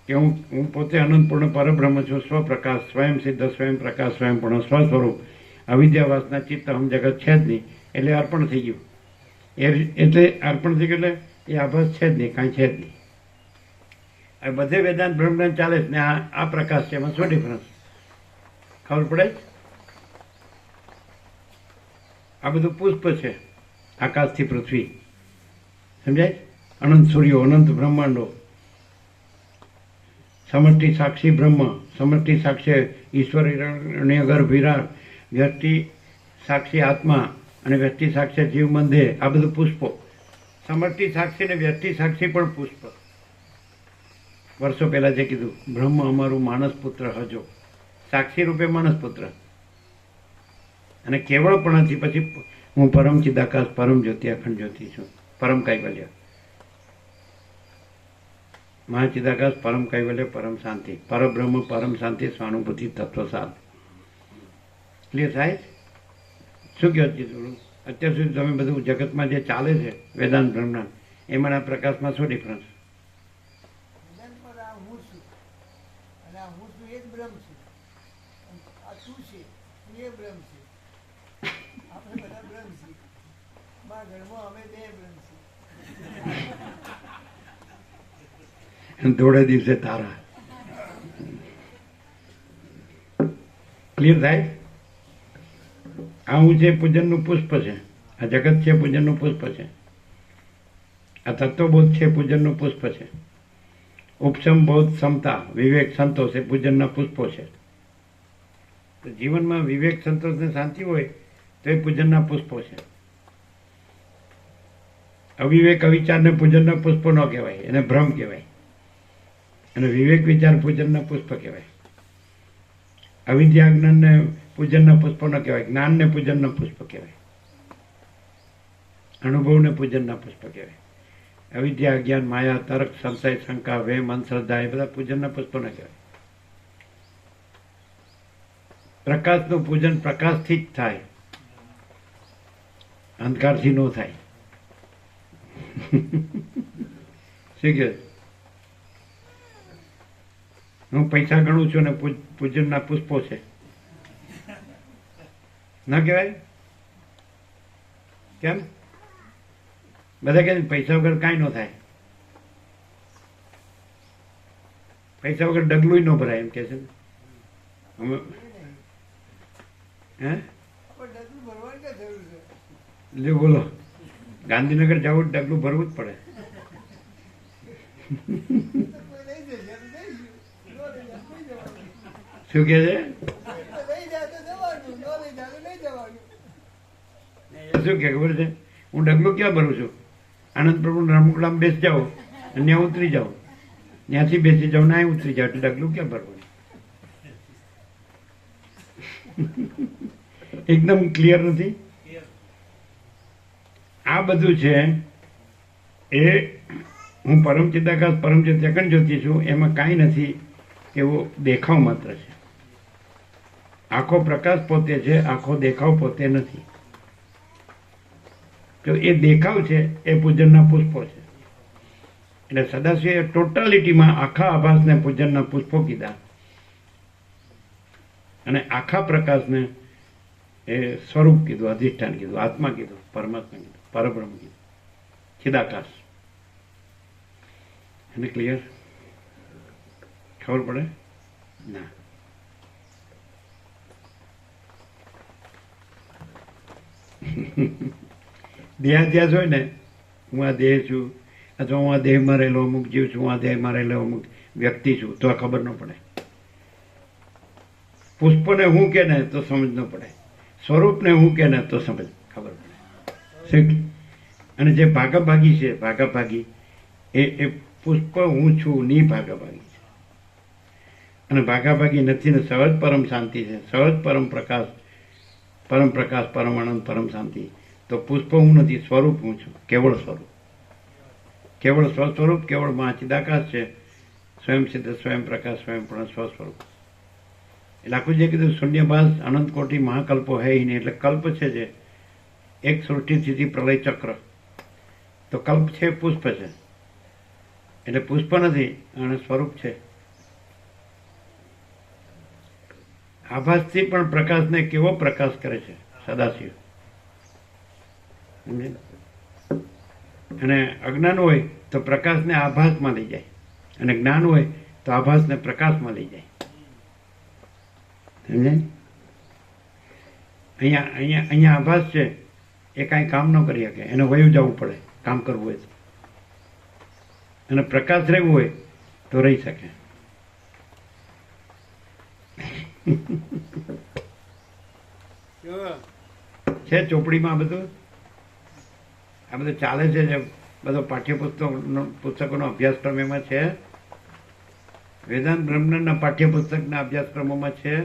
કે હું પોતે અનંતપૂર્ણ પરબ્રહ્મ છું, સ્વપ્રકાશ, સ્વયં સિદ્ધ, સ્વયં પ્રકાશ, સ્વયં પૂર્ણ, સ્વસ્વરૂપ, અવિદ્યા વાસના ચિત્ત હમ જગત છે જ નહીં, એટલે અર્પણ થઈ ગયું. એટલે અર્પણ થઈ ગયું એટલે એ આભાસ છે જ નહીં, કાંઈ છે જ નહીં. આ બધે વેદાંત બ્રહ્મજ્ઞાન ચાલે છે ને આ પ્રકાશ છે, એમાં શું ડિફરન્સ ખબર પડે છે? આ બધું પુષ્પ છે, આકાશથી પૃથ્વી, સમજાય? અનંત સૂર્યો, અનંત બ્રહ્માંડો, સમષ્ટિ સાક્ષી બ્રહ્મ, સમષ્ટિ સાક્ષી ઈશ્વર, હિરણ્ય ગર્ભ વિરાટ, વ્યષ્ટિ સાક્ષી આત્મા અને વ્યષ્ટિ સાક્ષી જીવ મંદે, આ બધું પુષ્પો. સમષ્ટિ સાક્ષી ને વ્યષ્ટિ સાક્ષી પણ પુષ્પ. વર્ષો પહેલા જે કીધું, બ્રહ્મ અમારું માનસ પુત્ર હજો, સાક્ષી રૂપે માનસ પુત્ર. અને કેવળપણાથી પછી હું પરમ ચિદાકાશ, પરમ જ્યોતિ, અખંડ જ્યોતિ છું, પરમ કૈવલ્ય, મહાચિદાકાશ, પરમ કૈવલ્ય, પરમ શાંતિ, પરબ્રહ્મ, પરમ શાંતિ, સ્વાનુભૂતિ, તત્વ સાત. ક્લિયર થાય? શું કહો છો? અત્યાર સુધી તમે બધું જગતમાં જે ચાલે છે વેદાંત બ્રહ્માંડ, એમાં આ પ્રકાશમાં શું ડિફરન્સ? વેદાંતમાં આ હું છું અને આ હું છું એ જ બ્રહ્મ છે. આ તું છે એ બ્રહ્મ છે. આપણે બધા બ્રહ્મ છીએ. મારા ઘરમાં અમે બે બ્રહ્મ છીએ. ધોળે દિવસે તારા. ક્લિયર થાય? આ હું છે પૂજનનું પુષ્પ છે, આ જગત છે પૂજનનું પુષ્પ છે, આ તત્વબોધ છે પૂજનનું પુષ્પ છે, ઉપશમ બોધ, ક્ષમતા, વિવેક, સંતોષ એ પૂજનના પુષ્પો છે. તો જીવનમાં વિવેક, સંતોષ ને શાંતિ હોય તો એ પૂજનના પુષ્પો છે. અવિવેક, અવિચારને પૂજનના પુષ્પો ન કહેવાય, એને ભ્રમ કહેવાય. અને વિવેક, વિચાર પૂજનના પુષ્પ કહેવાય. અવિદ્યા, જ્ઞાનને પૂજનના પુષ્પો ન કહેવાય, જ્ઞાનને પૂજનના પુષ્પ કહેવાય, અનુભવને પૂજનના પુષ્પ કહેવાય. અવિદ્યા, અજ્ઞાન, માયા, તર્ક, સંશય, શંકા, વેમ, અંધશ્રદ્ધા એ બધા પૂજનના પુષ્પો ન કહેવાય. પ્રકાશનું પૂજન પ્રકાશથી જ થાય, અંધકારથી ન થાય. શું કહે? હું પૈસા ગણું છું ને પૂજનના પુષ્પો છે, ના કહેવાય? કેમ? બધા કહે પૈસા વગર કાંઈ ન થાય, પૈસા વગર ડગલું ન ભરાય, એમ કે છે. હે, આપણે ડગલું ભરવાની ક્યાં જરૂર છે? લ્યો બોલો. ગાંધીનગર જવું ડગલું ભરવું જ પડે. તો કોઈ લઈ જશે તો જઈશું. ન લઈ જાય તો નહીં જવાનું. શું કહે છે? લઈ જાય તો જવાનું, ન લઈ જાય તો નહીં જવાનું. શું કે ખબર છે? હું ડગલું ક્યાં ભરું છું? આનંદ પ્રભુ રમકડામાં બેસી જાઓ અને ત્યાં ઉતરી જાઓ, ત્યાંથી બેસી જાઓ ને અહીં ઉતરી જાઓ, એટલે ડગલું ક્યાં ભરવું? એકદમ ક્લિયર નથી? આ બધું છે એ હું પરમ ચિદાકાશ, પરમ જ્યોતિ, અખંડ જ્યોતિ છું, એમાં કાંઈ નથી, એવો દેખાવ માત્ર છે. આખો પ્રકાશ પોતે છે, આખો દેખાવ પોતે નથી. તો એ દેખાવ છે એ પૂજનના પુષ્પો છે. એટલે સદાશિવે ટોટાલિટીમાં આખા આભાસને પૂજનના પુષ્પો કીધા, અને આખા પ્રકાશને એ સ્વરૂપ કીધું, અધિષ્ઠાન કીધું, આત્મા કીધું, પરમાત્મા કીધું, પરબ્રહ્મ કીધું, ચિદાકાશ. એને ક્લિયર? ખબર પડે? ના. દેહાધ્યાસ હોય ને, હું આ દેહ છું, અથવા હું આ દેહમાં રહેલો અમુક જીવ છું, હું આ દેહમાં રહેલો અમુક વ્યક્તિ છું, તો આ ખબર ન પડે. પુષ્પને હું કે ને તો સમજ ન પડે, સ્વરૂપને હું કે ને તો સમજ ખબર પડે. અને જે ભાગાભાગી છે, ભાગાભાગી એ પુષ્પ હું છું ની ભાગાભાગી છે. અને ભાગાભાગી નથી ને સહજ પરમ શાંતિ છે, સહજ પરમ પ્રકાશ, પરમ આનંદ, પરમ શાંતિ. તો પુષ્પ હું નથી, સ્વરૂપ હું છું, કેવળ સ્વરૂપ, કેવળ સ્વસ્વરૂપ, કેવળ મહાચિદાકાશ છે, સ્વયં સિદ્ધ, સ્વયં પ્રકાશ, સ્વયં પણ સ્વસ્વરૂપ. એટલે આખું જે કીધું શૂન્યભાસ અનંત કોટી મહાકલ્પો હે નહીં, એટલે કલ્પ છે જે એક સૃષ્ટિ સ્થિતિ પ્રલય ચક્ર, તો કલ્પ છે પુષ્પ છે, એટલે પુષ્પ નથી અને સ્વરૂપ છે. આભાસથી પણ પ્રકાશને કેવો પ્રકાશ કરે છે સદાશિવ, સમજે? અને અજ્ઞાન હોય તો પ્રકાશને આભાસમાં લઈ જાય, અને જ્ઞાન હોય તો આભાસને પ્રકાશમાં લઈ જાય. સમજાય? અહીંયા આભાસ છે એ કાંઈ કામ ન કરી શકે, એને વયું જવું પડે કામ કરવું હોય તો. અને પ્રકાશ રહેવું હોય તો રહી શકે. છે ચોપડીમાં બધું આ બધું ચાલે છે, જે બધો પુસ્તકોનો અભ્યાસક્રમ એમાં છે. વેદાંત બ્રહ્મના પાઠ્યપુસ્તકના અભ્યાસક્રમોમાં છે.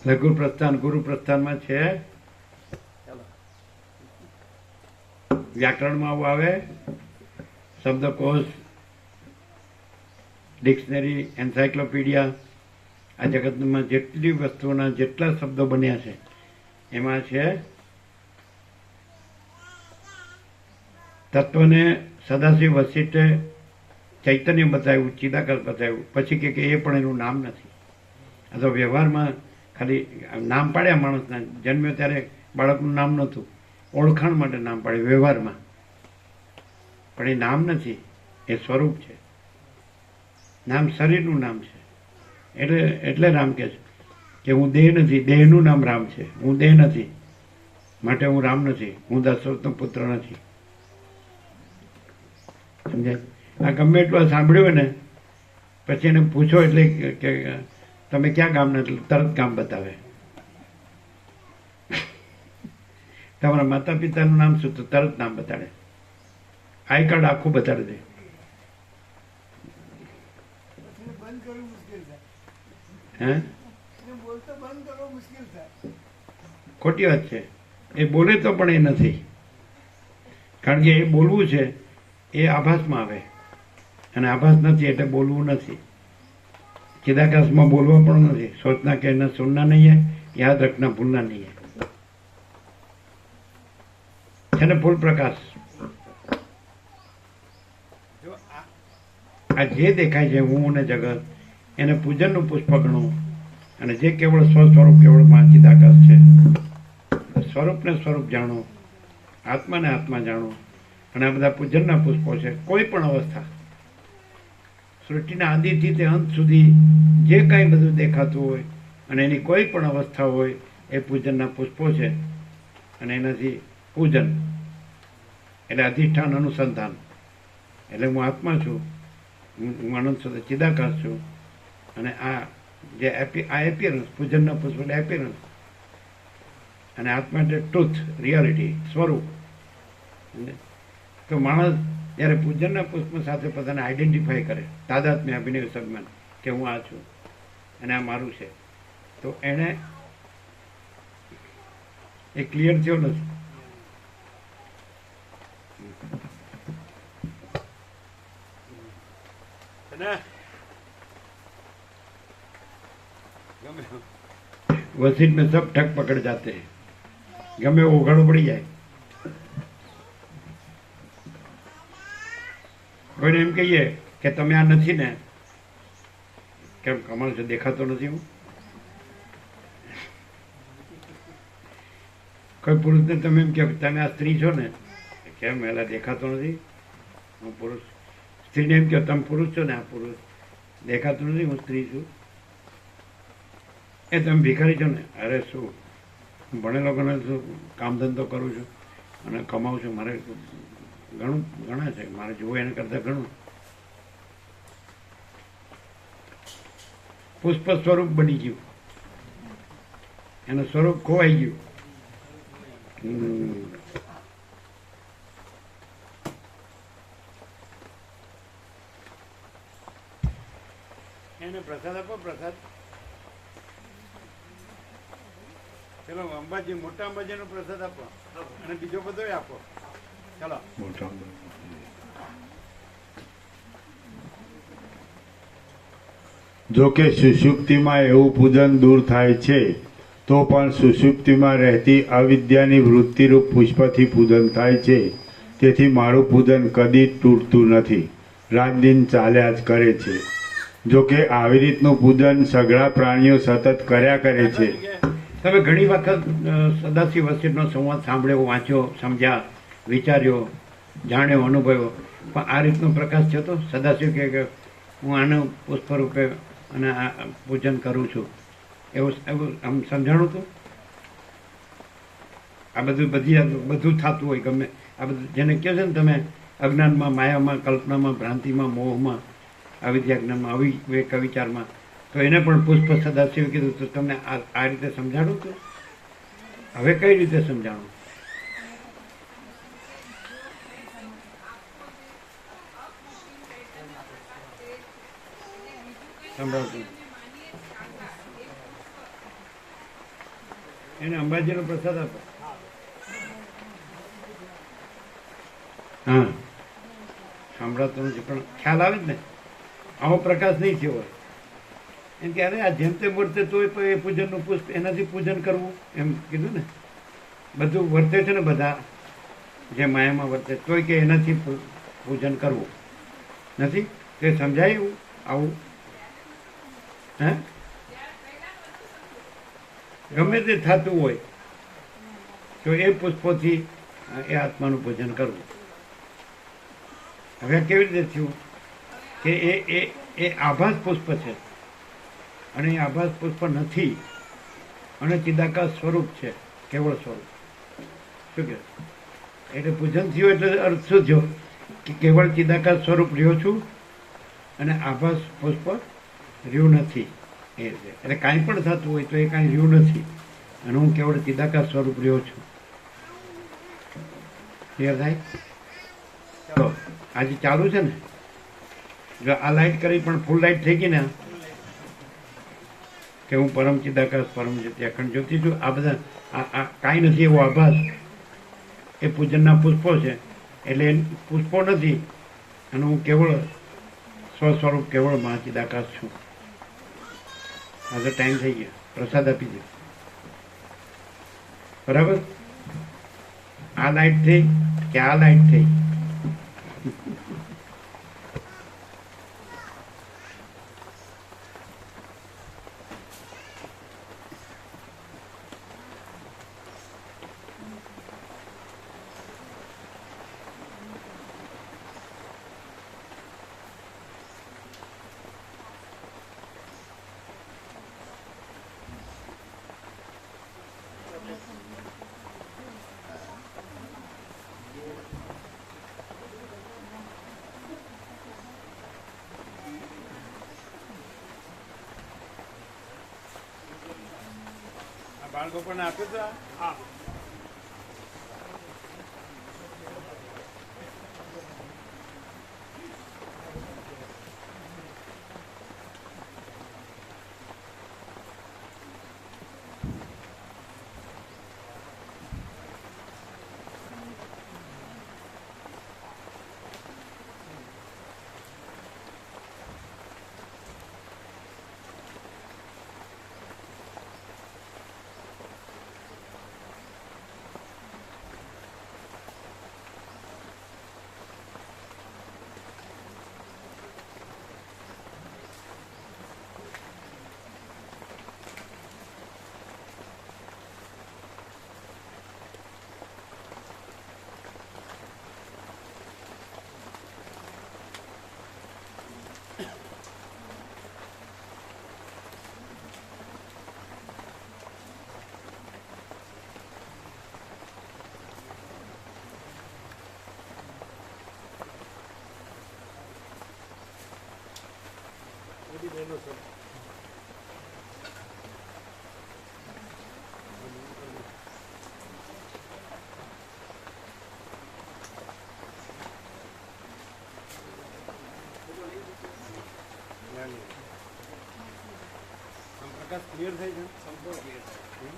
લઘુ પ્રસ્થાન ગુરુ પ્રસ્થાનમાં છે. વ્યાકરણમાં આવું આવે, શબ્દકોશ, ડિક્શનરી, એન્સાયક્લોપીડિયા, આ જગતમાં જેટલી વસ્તુઓના જેટલા શબ્દો બન્યા છે એમાં છે તત્વને સદાશિવ વશિષ્ઠે ચૈતન્ય બતાવ્યું, ચિદાકાશ બતાવ્યું, પછી કે એ પણ એનું નામ નથી. આ તો વ્યવહારમાં ખાલી નામ પાડ્યા માણસના. જન્મ્યો ત્યારે બાળકનું નામ નહોતું, ઓળખાણ માટે નામ પાડ્યું વ્યવહારમાં, પણ એ નામ નથી, એ સ્વરૂપ છે. નામ શરીરનું નામ છે. એટલે રામ કહે છે કે હું દેહ નથી, દેહનું નામ રામ છે. હું દેહ નથી માટે હું રામ નથી, હું દશરથનો પુત્ર નથી. સમજાય? આ ગમે એટલું સાંભળ્યું હોય ને, પછી એને પૂછો એટલે કે તમે ક્યાં ગામના, એટલે તરત ગામ બતાવે. તમારા માતા પિતાનું નામ શું, તો તરત નામ બતાડે. આઈ કાર્ડ આખું બતાડી દે. પછી બંધ કરવું મુશ્કેલ થાય. હે? એને બોલતો બંધ કરવો મુશ્કેલ થાય. ખોટી વાત છે. એ બોલે તો પણ એ નથી, કારણ કે એ બોલવું છે એ આભાસમાં આવે, અને આભાસ નથી એટલે બોલવું નથી. ચિદાકાશમાં બોલવા પણ નથી. સોચના કહેના સુનના નહીં હે, યાદ રખના ભૂલના નહીં હે. છે ને ફૂલ પ્રકાશ. આ જે દેખાય છે હું અને જગત, એને પૂજનનું પુષ્પ ગણું, અને જે કેવળ સ્વસ્વરૂપ કેવળ ચિદાકાશ છે. સ્વરૂપને સ્વરૂપ જાણો, આત્માને આત્મા જાણો, અને આ બધા પૂજનના પુષ્પો છે. કોઈ પણ અવસ્થા, સૃષ્ટિના આદિથી તે અંત સુધી જે કાંઈ બધું દેખાતું હોય અને એની કોઈ પણ અવસ્થા હોય એ પૂજનના પુષ્પો છે. અને એનાથી પૂજન એટલે અધિષ્ઠાન, અનુસંધાન. એટલે હું આત્મા છું, હું અનંત સુધી ચિદાકાશ છું. અને આ જે આ એપિયરન્સ, પૂજનના પુષ્પ એટલે એપિયરન્સ, અને આત્મા એટલે ટ્રુથ, રિયાલિટી, સ્વરૂપ. તો માણસ જ્યારે પૂજનના પુષ્પ સાથે પોતાને આઈડેન્ટિફાય કરે, તાદાત્મ્ય, અભિનય, સન્માન, કે હું આ છું અને આ મારું છે, તો એને એ ક્લિયર થયો નથી. वसीठ में सब ठग पकड़ जाते हैं. गमे वो उघाड़ो पड़ी જાય. કોઈને એમ કહીએ કે તમે આ નથી ને, કેમ કમળ છે દેખાતો નથી હું? કોઈ પુરુષને તમે એમ કહો તમે આ સ્ત્રી છો ને, કેમ એલા દેખાતો નથી હું પુરુષ? સ્ત્રીને એમ કહો તમે પુરુષ છો ને, આ પુરુષ દેખાતું નથી હું સ્ત્રી છું. એ તમે ભિખારી છો ને, અરે શું હું ભણેલો ગણેલો છું, કામ ધંધો કરું છું અને કમાઉં છું, મારે ઘણા છે, મારે જોવું એના કરતાં ઘણું. પુષ્પ સ્વરૂપ બની ગયું, એનું સ્વરૂપ ખોવાઈ ગયું. એને પ્રસાદ આપો, પ્રસાદ. ચલો અંબાજી, મોટા અંબાજીનો પ્રસાદ આપો, અને બીજો બધો આપો. ચલો. જો કે સુષુપ્તિમાં એવું પૂજન દૂર થાય છે, તો પણ સુષુપ્તિમાં રહેતી અવિદ્યાની વૃત્તિરૂપ પુષ્પથી પૂજન થાય છે. તેથી મારું પૂજન કદી તૂટતું નથી, રાત દિન ચાલ્યા જ કરે છે. જો કે આવી રીતનું પૂજન સઘળા પ્રાણીઓ સતત કર્યા કરે છે, તમે ઘણી વખત સદાશિવ વસીરનો સંવાદ સાંભળ્યો, વાંચ્યો, સમજ્યા, વિચાર્યો, જાણ્યો, અનુભવ્યો, પણ આ રીતનો પ્રકાશ થયો તો સદાશિવ કે હું આનું પુષ્પ રૂપે અને આ પૂજન કરું છું એવું એવું આમ સમજાણું હતું? આ બધું થતું હોય ગમે આ બધું જેને કહે છે ને તમે અજ્ઞાનમાં, માયામાં, કલ્પનામાં, ભ્રાંતિમાં, મોહમાં, અવિદ્યાજ્ઞાનમાં, વિચારમાં, તો એને પણ પુષ્પ સદાશિવ કીધું તો તમને આ રીતે સમજાણું હતું? હવે કઈ રીતે સમજાણું? સંભળાવતું એને અંબાજીનો પ્રસાદ આપો. હા, સાંભળાતો નથી પણ ખ્યાલ આવે જ ને. આવો પ્રકાશ નહીં થયો હોય એમ કે અરે આ જેમ તેમ વર્તે તોય એ પૂજનનું પુષ્પ એનાથી પૂજન કરવું એમ કીધું ને. બધું વર્તે છે ને બધા જે માયામાં વર્તે તોય કે એનાથી પૂજન કરવું નથી તે સમજાય એવું આવું? હે ગમે તે થતું હોય તો એ પુષ્પોથી એ આત્માનું પૂજન કરવું. હવે કેવી રીતે થયું કે એ આભાસ પુષ્પ છે અને એ આભાસ પુષ્પ નથી અને ચિદાકાશ સ્વરૂપ છે, કેવળ સ્વરૂપ. શું કે એટલે પૂજન થયું એટલે અર્થ શું થયો કે કેવળ ચિદાકાશ સ્વરૂપ રહ્યો છું અને આભાસ પુષ્પ રહ્યું નથી. એ રીતે એટલે કાંઈ પણ થતું હોય તો એ કાંઈ રહ્યું નથી અને હું કેવળ ચિદાકાશ સ્વરૂપ રહ્યો છું. ક્લિયર થાય? ચાલો આજે ચાલુ છે ને, જો આ લાઈટ કરી પણ ફૂલ લાઈટ થઈ ગઈ ને કે હું પરમ ચિદાકાશ પરમ જ્યોતિ અખંડ જ્યોતિ છું, આ બધા આ કાંઈ નથી એવો આભાસ એ પૂજનના પુષ્પો છે. એટલે પુષ્પો નથી અને હું કેવળ સ્વસ્વરૂપ કેવળ મહાચિદાકાશ છું. આજે ટાઈમ થઈ ગયો, પ્રસાદ આપી દો. બરાબર? આ લાઈટ થઈ કે આ લાઈટ થઈ? બાળકો પણ આપ્યું તો હા પ્રકાશ ક્લિયર થઈ છે, સંપૂર્ણ ક્લિયર થાય.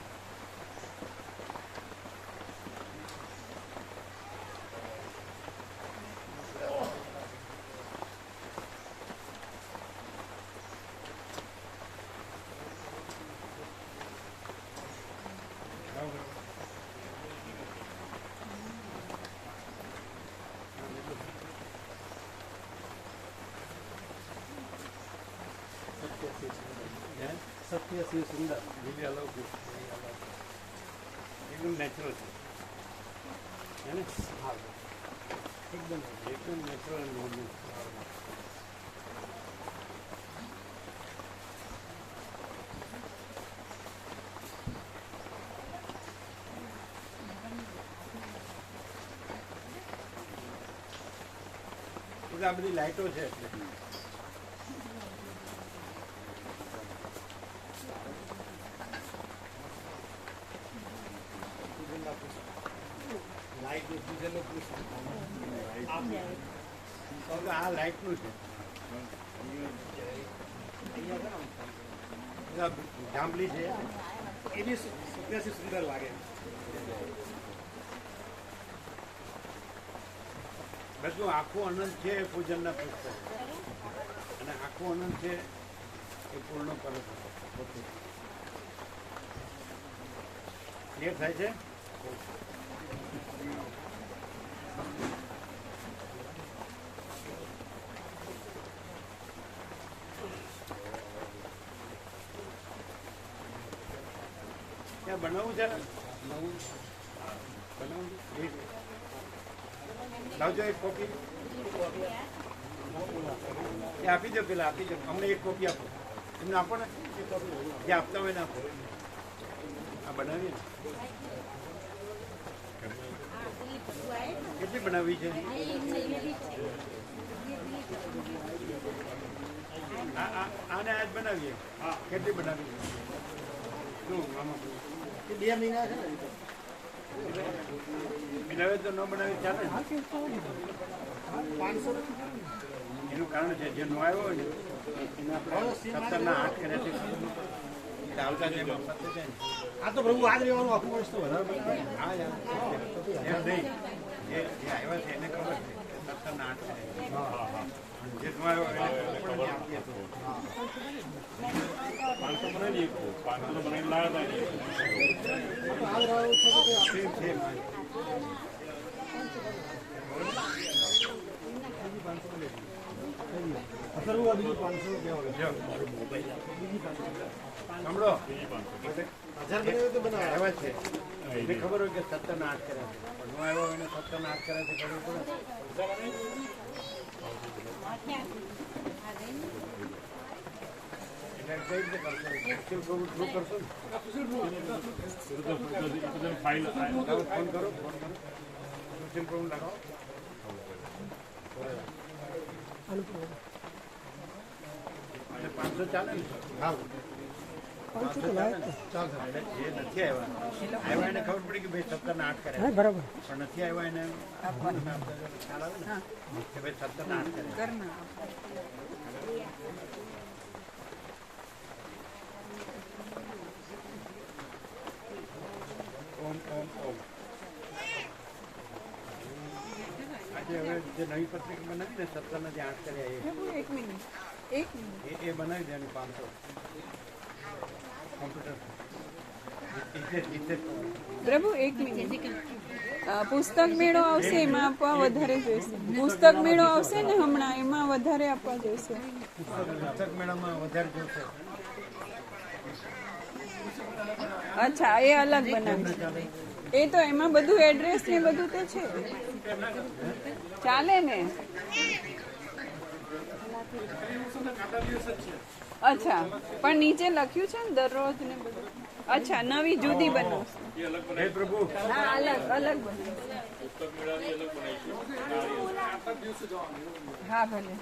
સત્ય શિવ સુંદર, દિવ્ય અલૌકિક. એકદમ નેચરલ છે હે ને એકદમ નેચરલ અને નોર્મલ. આ બધી લાઈટો છે એટલે આ લાઈટનું છે જાંબલી છે એ બી સુંદર લાગે. બધું આખું અનંત છે એ પૂજનના પુસ્તક અને આખું અનંત છે એ પૂર્ણ કરે છે. ક્લિયર થાય છે? ત્યાં બનાવવું છે ને નવું બનાવવું છે લાવજો એક કોપી એ આપી દો પેલા આપી દો અમને એક કોપી આપો એમને આપો ને જે આપતા હોય ને આપો. આ બનાવીએ કેટલી બનાવવી છે? આને આજ બનાવીએ. કેટલી બનાવી? શું આમાં 2 મહિના છે ને બનાવે તો ન બનાવી ચાલે. 500 એનું કારણ છે જે નો આવ્યો હોય ને એના 17ના 8 કર્યા છે આવતા જે પતે છે. આ તો પ્રભુ આજ રહેવાનું આખું વર્ષ તો વધારે હા યાર એમ નહીં જે આવ્યા છે એને ખબર છે 17ના 8 જે નો આવ્યો એને પણ આપીએ તો 500 બનાવી 500 બનાવી લાવ્યા સાંભળો 1000 તો બનાવ્યા છે એને ખબર હોય કે 17ના 8 કર્યા છે પણ નો આવ્યો એને 17ના 8 કર્યા છે ખબર પડે. ફોન કરો લગાવો અને 500 ચાલે ને? હા 500 ચાલે ને? જે નથી આવ્યા એને ખબર પડી કે ભાઈ 17ના 8 કર્યા બરાબર પણ નથી આવ્યા એને ખ્યાલ આવે ને કે ભાઈ 17ના 8 કર્યા. ઓમ ઓમ ઓમ. આજે હવે જે નવી પત્રિકા બનાવી ને 17ના જે 8 કર્યા એક મિનિટ એ બનાવી દેવાની 500 કોમ્પ્યુટર. પ્રભુ એક મિનિટ પુસ્તક મેળો આવશે એમાં આપવા વધારે જોઈશે. પુસ્તક મેળો આવશે ને હમણાં એમાં વધારે આપવા જોઈશે. પુસ્તક મેળામાં વધારે જોશે. અચ્છા એ અલગ બનાવશે. એ તો એમાં બધું એડ્રેસ ને બધું તો છે ચાલે ને. અચ્છા પણ નીચે લખ્યું છે ને દરરોજ ને બધું. અચ્છા નવી જુદી બનાવશે. હે પ્રભુ હા અલગ અલગ બનાવશે. હા ભલે.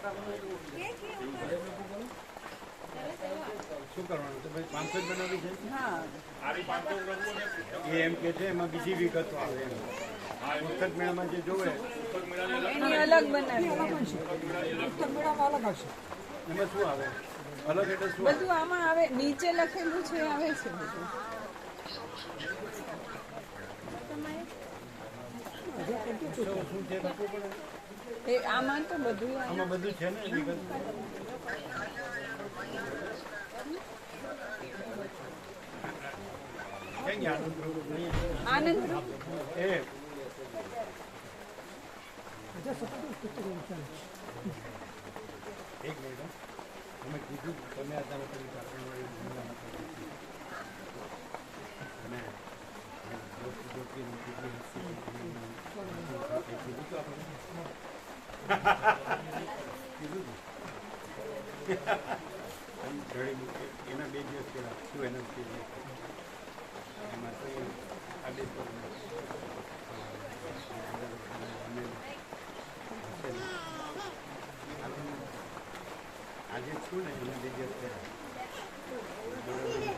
શું કરવાનું તો ભાઈ 500 જ બનાવી છે. હા એ એમ કે છે એમાં બીજી વિગતો આવે એમ. પુસ્તક મેળામાં જે જોવે એની અલગ બનાવી. એમાં શું આવે અલગ એટલે શું બધું આમાં આવે નીચે લખેલું છે આવે છે બધું. શું છે લખવું પડે? એ આમાં તો બધું આવે. આમાં બધું છે ને વિગત. ક્યાં ગયા આનંદ પ્રભુ? આનંદ એ એક મિનિટ હો. અમે કીધું તમે અત્યારે પેલી કાપડવાળી ભૂમિકા નથી. અને એના 2 દિવસ પહેલા શું એના એમાં તો આ 2 આજે છું ને એના 2 દિવસ પહેલા એના 2 દિવસ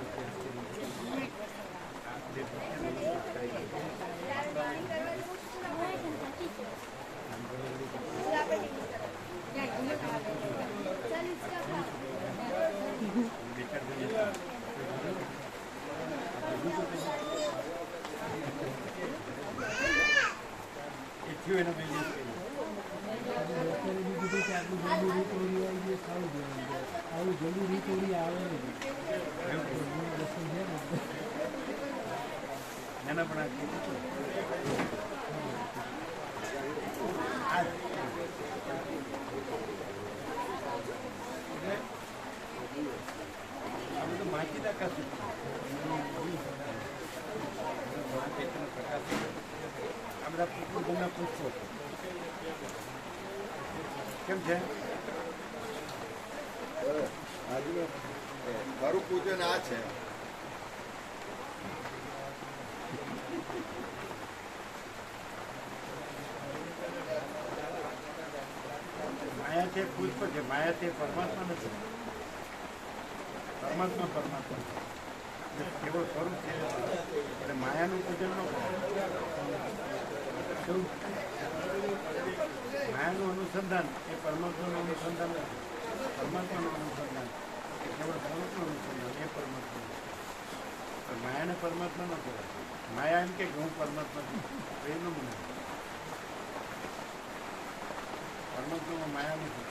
નાના પણ આ બધું માહિતી પ્રકાશ આ બધા પૂછના પૂછો કેમ છે મારું પૂજન આ છે. માયા છે પુષ્પ છે. માયા છે પરમાત્મા નથી. પરમાત્મા પરમાત્મા કેવળ સ્વરૂપ છે એટલે માયાનું પૂજન ન કરે. શું માયાનું અનુસંધાન એ પરમાત્માનું અનુસંધાન નથી. પરમાત્માનું અનુસંધાન એ કેવળ સ્વરૂપનું અનુસંધાન એ પરમાત્મા. માયાને પરમાત્મા ન કહેવાય. માયા એમ કે હું પરમાત્મા છું તો એ ન મને. પરમાત્મામાં માયા નથી.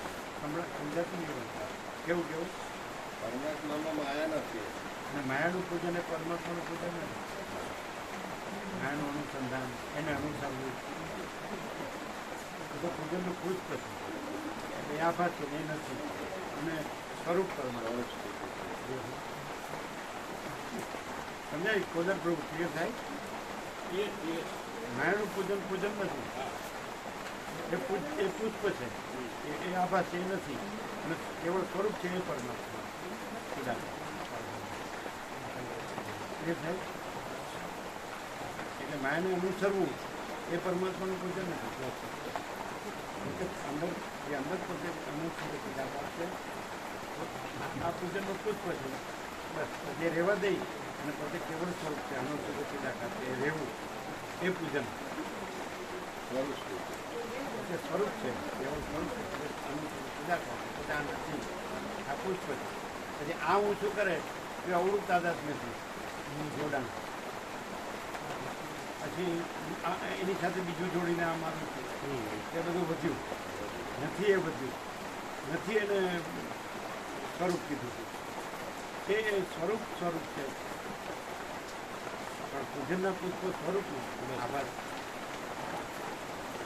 સમજાતું નહીં. કેવું કેવું પરમાત્મામાં માયા નથી. અને માયાનું પૂજન એ પરમાત્માનું પૂજન નથી. માયાનું અનુસંધાન એને અનુસરવું તો પૂજનનું પુષ્પ છે. એટલે આભાર છે એ નથી. અને સ્વરૂપ પરમાત્મા સમજાય. કોદર પ્રભુ ક્લિયર થાય. માયાનું પૂજન પૂજન નથી. એ પુષ્પ છે. એ આભાસ છે એ નથી. અને કેવળ સ્વરૂપ છે એ પરમાત્મા. ક્લિયર થાય. એટલે માયાને અનુસરવું એ પરમાત્માનું પૂજન નથી. અંદર જે અંદર પોતે અનુસરે પૂજાપાઠ છે આ પૂજનનું પુષ્પ છે. બસ જે રહેવા દઈ અને પોતે કેવળ સ્વરૂપ છે અનુસરે પૂજાપાઠ છે એ રહેવું એ પૂજન. સ્વરૂપ છે કેવળ સ્વરૂપ છે અનુસરે પૂજાપાઠ પૂજા નથી. આ પુષ્પ છે. પછી આ હું શું કરે કે અવળું તાદાત નથી જોડાણ. પછી એની સાથે બીજું જોડીને આ મારું છે એ બધું વધ્યું નથી. એ વધ્યું નથી. એને સ્વરૂપ કીધું છે. એ સ્વરૂપ સ્વરૂપ છે પણ પૂજનના પુષ્પ સ્વરૂપનું આભાર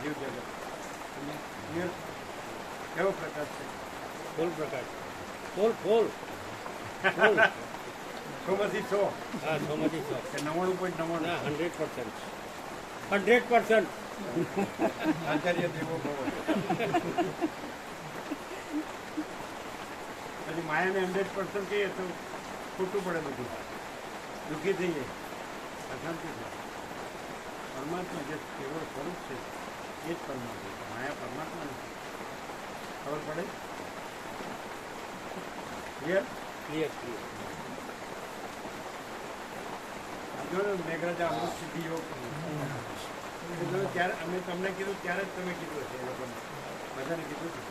જીવ જગત. અને ક્લિયર કેવો પ્રકાશ છે? ફૂલ પ્રકાશ. ફૂલ 100માંથી 100. હા 100માંથી 100. કે 99.99. ના 100%. આચાર્ય દેવો ભવ. પછી માયાને 100% કહીએ તો ખોટું પડે. બધું દુઃખી થઈ જાય. અશાંતિ થાય. પરમાત્મા જે કેવળ સ્વરૂપ છે એ જ પરમાત્મા છે. માયા પરમાત્મા નથી. ખબર પડે? ક્લિયર? ક્લિયર. જો મેઘરાજા અમૃત સિદ્ધિ યોગ ત્યારે અમે તમને કીધું ત્યારે જ તમે કીધું હશે. એ લોકોને બધાને કીધું હતું.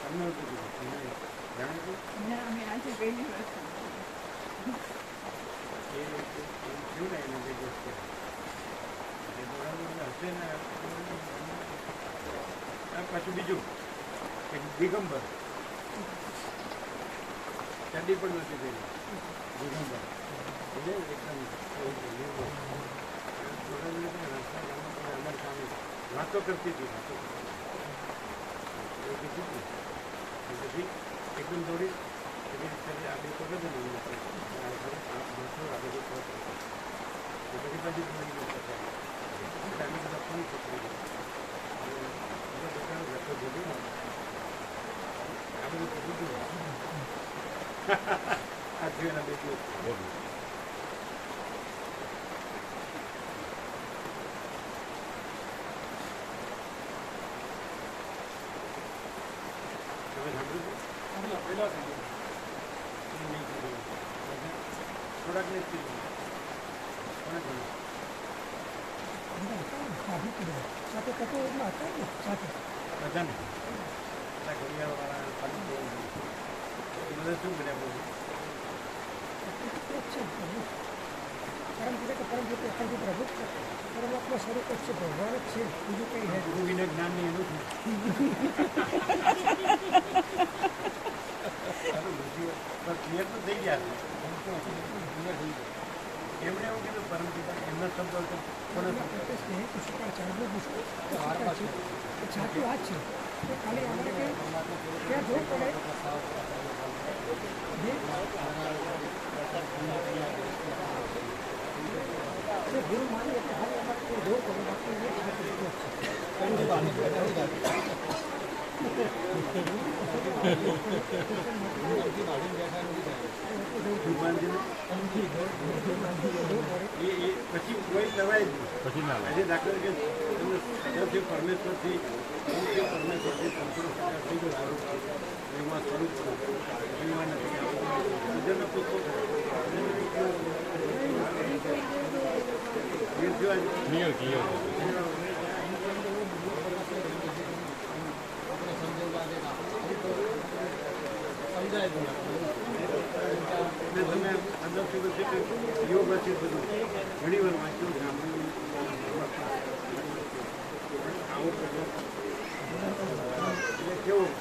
તમને નહોતું કીધું. જાણ્યું હતું એ થયું ને એને બે દિવસ હશે ને. પાછું બીજું એક દિગંબર ચડ્ડી પણ નથી થઈ. દિગંબર એકદમ વાતો કરતી હતી. પછી એકદમ દોડી આગળ પકડ બધી બાજુ જ મળી ગયું પછી. એટલે અમે બધા ફોન પકડી ગયા. અને બધા લોકો જોડે ને આ બધું પકડી ગયું. આ થયું એના 2 દિવસ. તમે સાંભળ્યું હતું? નહીં કીધું. થોડાક ને જ કીધું. કોને કહ્યું? બધાને. બધા ઘડિયાળવાળા, પાલિકો, એ બધા શું કર્યા બધું? પરમાત્મા સ્વરૂપ જ છે, ભગવાન જ છે, બીજું કંઈ છે ગુરુ વિના જ્ઞાન નહીં એનું જ ક્લિયર તો થઈ ગયા છે. ક્લિયર થઈ ગયા. એમણે એવું કીધું પરમ પિતા એમના શબ્દ હતો કોને સાચું વાત છે. ખાલી આપણે ક્યાં જોવું પડે જે ગુરુ માની એટલે ખાલી અમારે જોવું પડે પછી કોઈ લવાય જ પછી ના આજે દાખલા કે તમે પરમેશ્વરથી પરમેશ્વરથી સંપૂર્ણ થઈ ગયો એમાં સ્વરૂપ એમાં નથી બીજાના પુષ્પો સમજાય તમે અંદરથી બધી યોગ છે બધું ઘણી વાર વાંચ્યું સાંભળ્યું આવો કેવું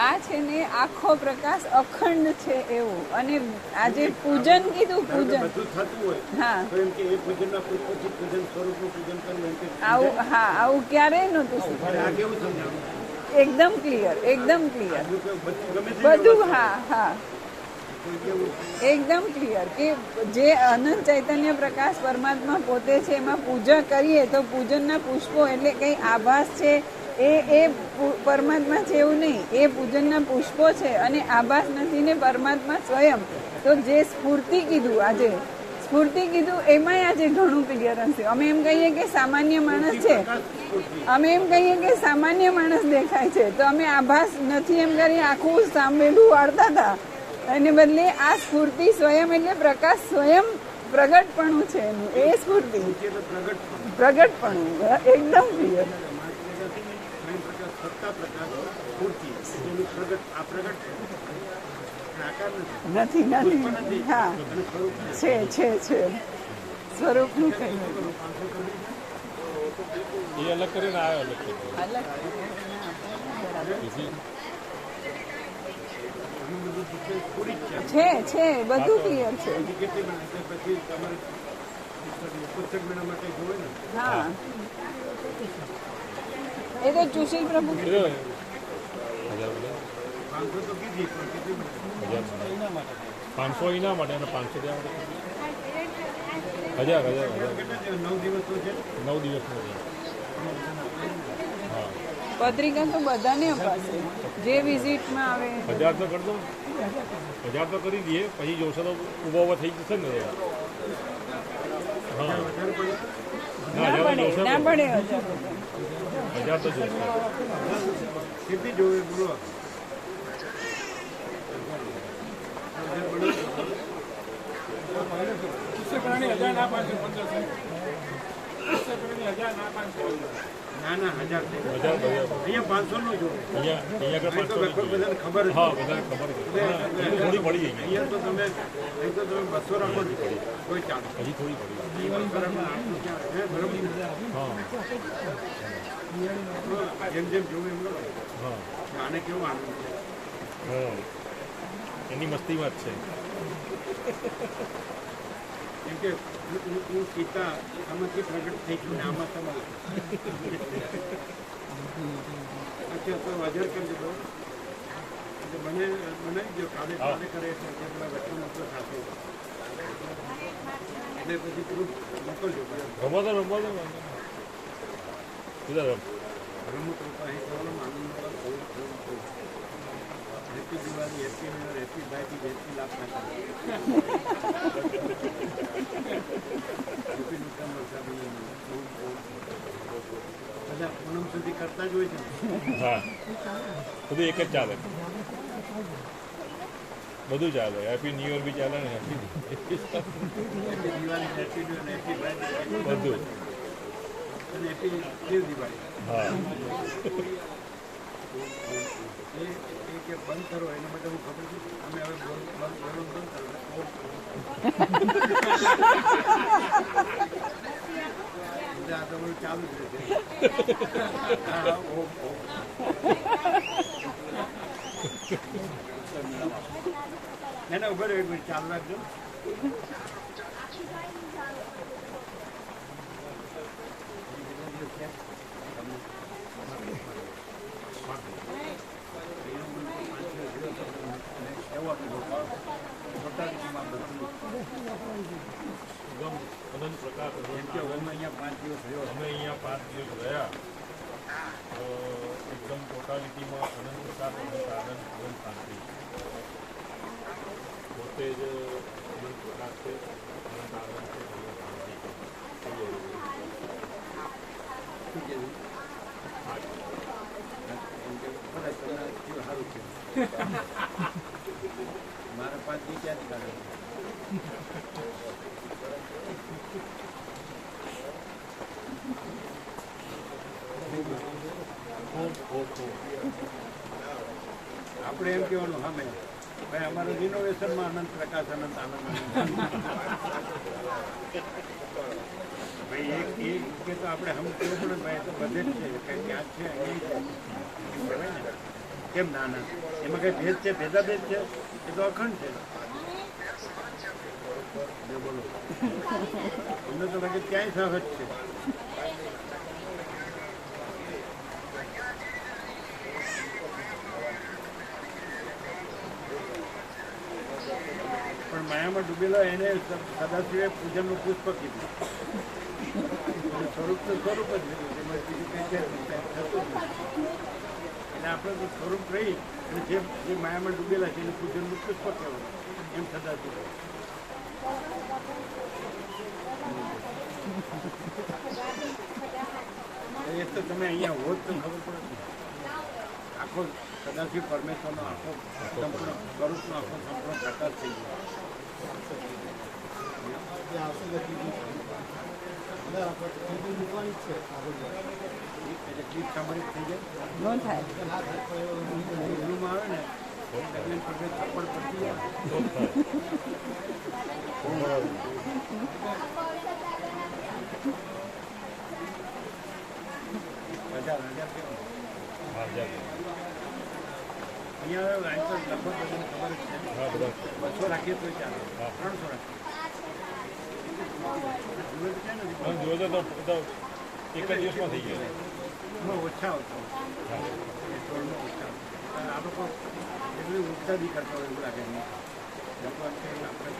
આ છે ને આખો પ્રકાશ અખંડ છે એવું. અને આજે પૂજન કીધું, પૂજન બધું થતું હોય હા તો એમ કે એ પૂજનના પુષ્પથી પૂજન સ્વરૂપનું પૂજન કરવું એમ કે આવું, હા આવું ક્યારેય નહોતું આ શીખવાડ્યું. કેવું સમજાવું એકદમ ક્લિયર, એકદમ ક્લિયર બધું ગમે તે બધું. હા હા કોઈ કેવું એકદમ ક્લિયર કે જે અનંત ચૈતન્ય પ્રકાશ પરમાત્મા પોતે છે એમાં પૂજા કરીએ તો પૂજનના પુષ્પો એટલે કંઈ આભાસ છે એ પરમાત્મા છે એવું નહીં. એ પૂજનના પુષ્પો છે અને આભાસ નથી ને પરમાત્મા સ્વયં. તો જે સ્ફૂર્તિ કીધું આજે, સ્ફૂર્તિ કીધું એમાંય આજે ઘણું ક્લિયરન્સ છે. અમે એમ કહીએ કે સામાન્ય માણસ છે, અમે એમ કહીએ કે સામાન્ય માણસ દેખાય છે તો અમે આભાસ નથી એમ કરી આખું સાંભળેલું વાળતા હતા. એને બદલે આ સ્ફૂર્તિ સ્વયં એટલે પ્રકાશ સ્વયં પ્રગટપણું છે એનું. એ સ્ફૂર્તિ પ્રગટપણું એકદમ ક્લિયર. સત્તા પ્રકાશ પૂર્તિ એનું પ્રગટ આ પ્રગટ આકાર નથી નથી હા છે સ્વરૂપનું કઈ એ અલગ કરીને આવ્યો અલગ અલગ છે બધું ક્લિયર છે. કેટલી બનાવે પછી તમારે પુસ્તક મેળા માટે જોવે ને હા એ તો સુશીલ પ્રભુ 500 તો કીધી પણ કેટલી બનાવે 500 એના માટે અને 500 ત્યાં હજાર કેટલા છે 9 દિવસ તો છે 9 દિવસનો છે. હા પત્રિકા તો બધાને અપાશે જે વિઝિટમાં આવે. 1000 તો કરી દો, 1000 તો કરી દઈએ પછી જોશે તો ઊભા થઈ જશે ને. હા ના પડે 1000 તો જોશે. કેટલી જોવે બોલો ના ના 1000 અહીંયા 500 નું જોવે. અહીંયા તો લગભગ બધાને ખબર જ હા બધાને ખબર છે. થોડી પડી ગઈ અહીંયા તો તમે 200 રાખો ને કોઈ ચાલે હજી થોડી પડી ગઈ. બરોબર હા જેમ જેમ જોવે એમ લો. હા આને કેવું આનંદ છે હા એની મસ્તીમાં જ છે. કેમ કે હું સીતા આમાંથી પ્રગટ થઈ ગયું ને આમાં તમારે અચ્છા તો હાજર કરી દીધો એટલે બનાવી દો કાલે કાલે કરે છે પેલા વચ્ચે મોટો થશે એટલે એટલે પછી પ્રૂફ મોકલજો રમવા દો વાંધો નહીં. સીધા રમ. રમત અહીં કરવાનો આનંદ happy Diwali happy new year happy ભાઈથી હેપી લાભ થાય હેપી નુકસાન બધા પૂનમ સુધી કરતા જ હોય છે હા બધું એક જ ચાલે, બધું ચાલે. હેપી ન્યુ યર બી ચાલે ને happy happy Diwali happy new year happy ભાઈ બધું. અને હેપી દેવ દિવાળી હા એ કે બંધ કરો એના માટે હું ખબર છે અમે હવે બંધ કરો આ તો બધું ચાલુ જ રહેશે હા ના ઉભા રહ્યો એક મિનિટ ચાલુ રાખજો અનંત પ્રકાશ જેમ કે અમે અહીંયા 5 દિવસ રહ્યો અમે અહીંયા 5 દિવસ રહ્યા તો એકદમ ટોટાલિટીમાં અનંત પ્રકાશ, અનંત આનંદ, અનંત શાંતિ. પોતે જ અનંત પ્રકાશ છે, અનંત આનંદ છે, અનંત શાંતિ. શું કહેવું બધા તમને કેવું સારું છે મારા 5 દી ક્યાંથી કાઢે આપણે એમ કહેવાનું સામે ભાઈ અમારું રિનોવેશનમાં અનંત પ્રકાશ અનંત આનંદ ભાઈ એક કે તો આપણે હમ કેવું પણ ભાઈ તો બધે જ છે કંઈ ક્યાં છે અહીં છે એમ કહેવાય ને કેમ ના ના એમાં કંઈ ભેદ છે ભેદાભેદ છે એ તો અખંડ છે બોલો અમને તો લાગે ક્યાંય સહજ છે પણ માયામાં ડૂબેલા એને સદાશિવે પૂજનનું પુષ્પ કીધું સ્વરૂપ તો સ્વરૂપ જ લીધું એમાં બીજું કંઈ છે થતું જ નથી એટલે આપણે તો સ્વરૂપ રહી અને જે માયામાં ડૂબેલા છે એને પૂજનનું પુષ્પ કહેવાય એમ સદાશિવ એ તો તમે અહીંયા હોત તો ખબર પડે આખો સદાશિવ પરમેશ્વરનો આખો સંપૂર્ણ સ્વરૂપનો આખો સંપૂર્ણ પ્રકાશ થઈ ગયો એટલે ક્લિપ સામાન્ય થઈ જાય ન થાય રૂમમાં આવે ને એટલે પગે થપ્પડ પડતી જાય હજાર કેવું હા જાય. અહીંયા લગભગ બધાને ખબર જ છે હા બધા 200 રાખીએ તો ચાલે હા. 300 રાખીએ જુએ તો છે ને અને જોજો તો એક જ દિવસમાં થઈ ગયા. એમાં ઓછા આવતા હા પેટ્રોલમાં ઓછા આ લોકો એટલી ઉત્સાહ બી કરતા હોય એવું લાગે નહીં લોકો એમ કે આપણે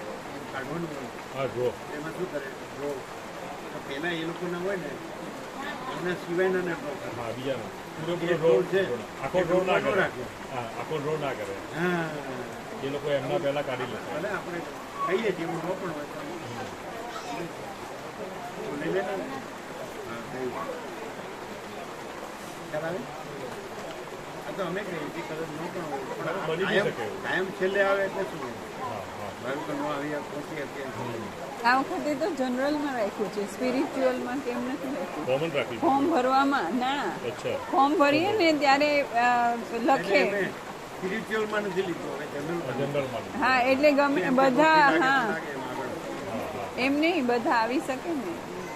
કાઢવાનું હોય હા ડ્રો. એમાં શું કરે ડ્રો તો પહેલાં એ લોકોના હોય ને એના સિવાયના ને ડ્રો કરે હા બીજાનો એ પૂરેપૂરો ડ્રો ડ્રો છે આખો ડ્રો ના કરે. રાખે હા આખો ડ્રો ના કરે. હા એ લોકો એમના પહેલા કાઢી લે. ભલે આપણે કહીએ છીએ એવું ન પણ હોય તો લઈ લે ને હા કયું ખ્યાલ આવે આ તો અમે કહીએ છીએ કદાચ ન પણ હોય પણ બની બી શકે એવું. કાયમ છેલ્લે આવે એટલે શું હોય હા હા મારું તો ન આવી પહોંચી અત્યારે આ વખતે તો જનરલમાં રાખ્યું છે, સ્પિરિચ્યુઅલમાં કેમ નથી રાખ્યું. કોમન રાખી. ફોર્મ ભરવામાં ના, અચ્છા ફોર્મ ભરીએ ને ત્યારે લખે સ્પિરિચ્યુઅલમાં નથી લીધું હવે જનરલ જનરલમાં. હા એટલે ગમે બધા હા લાગે એમ આગળ એમ નહીં બધા આવી શકે ને.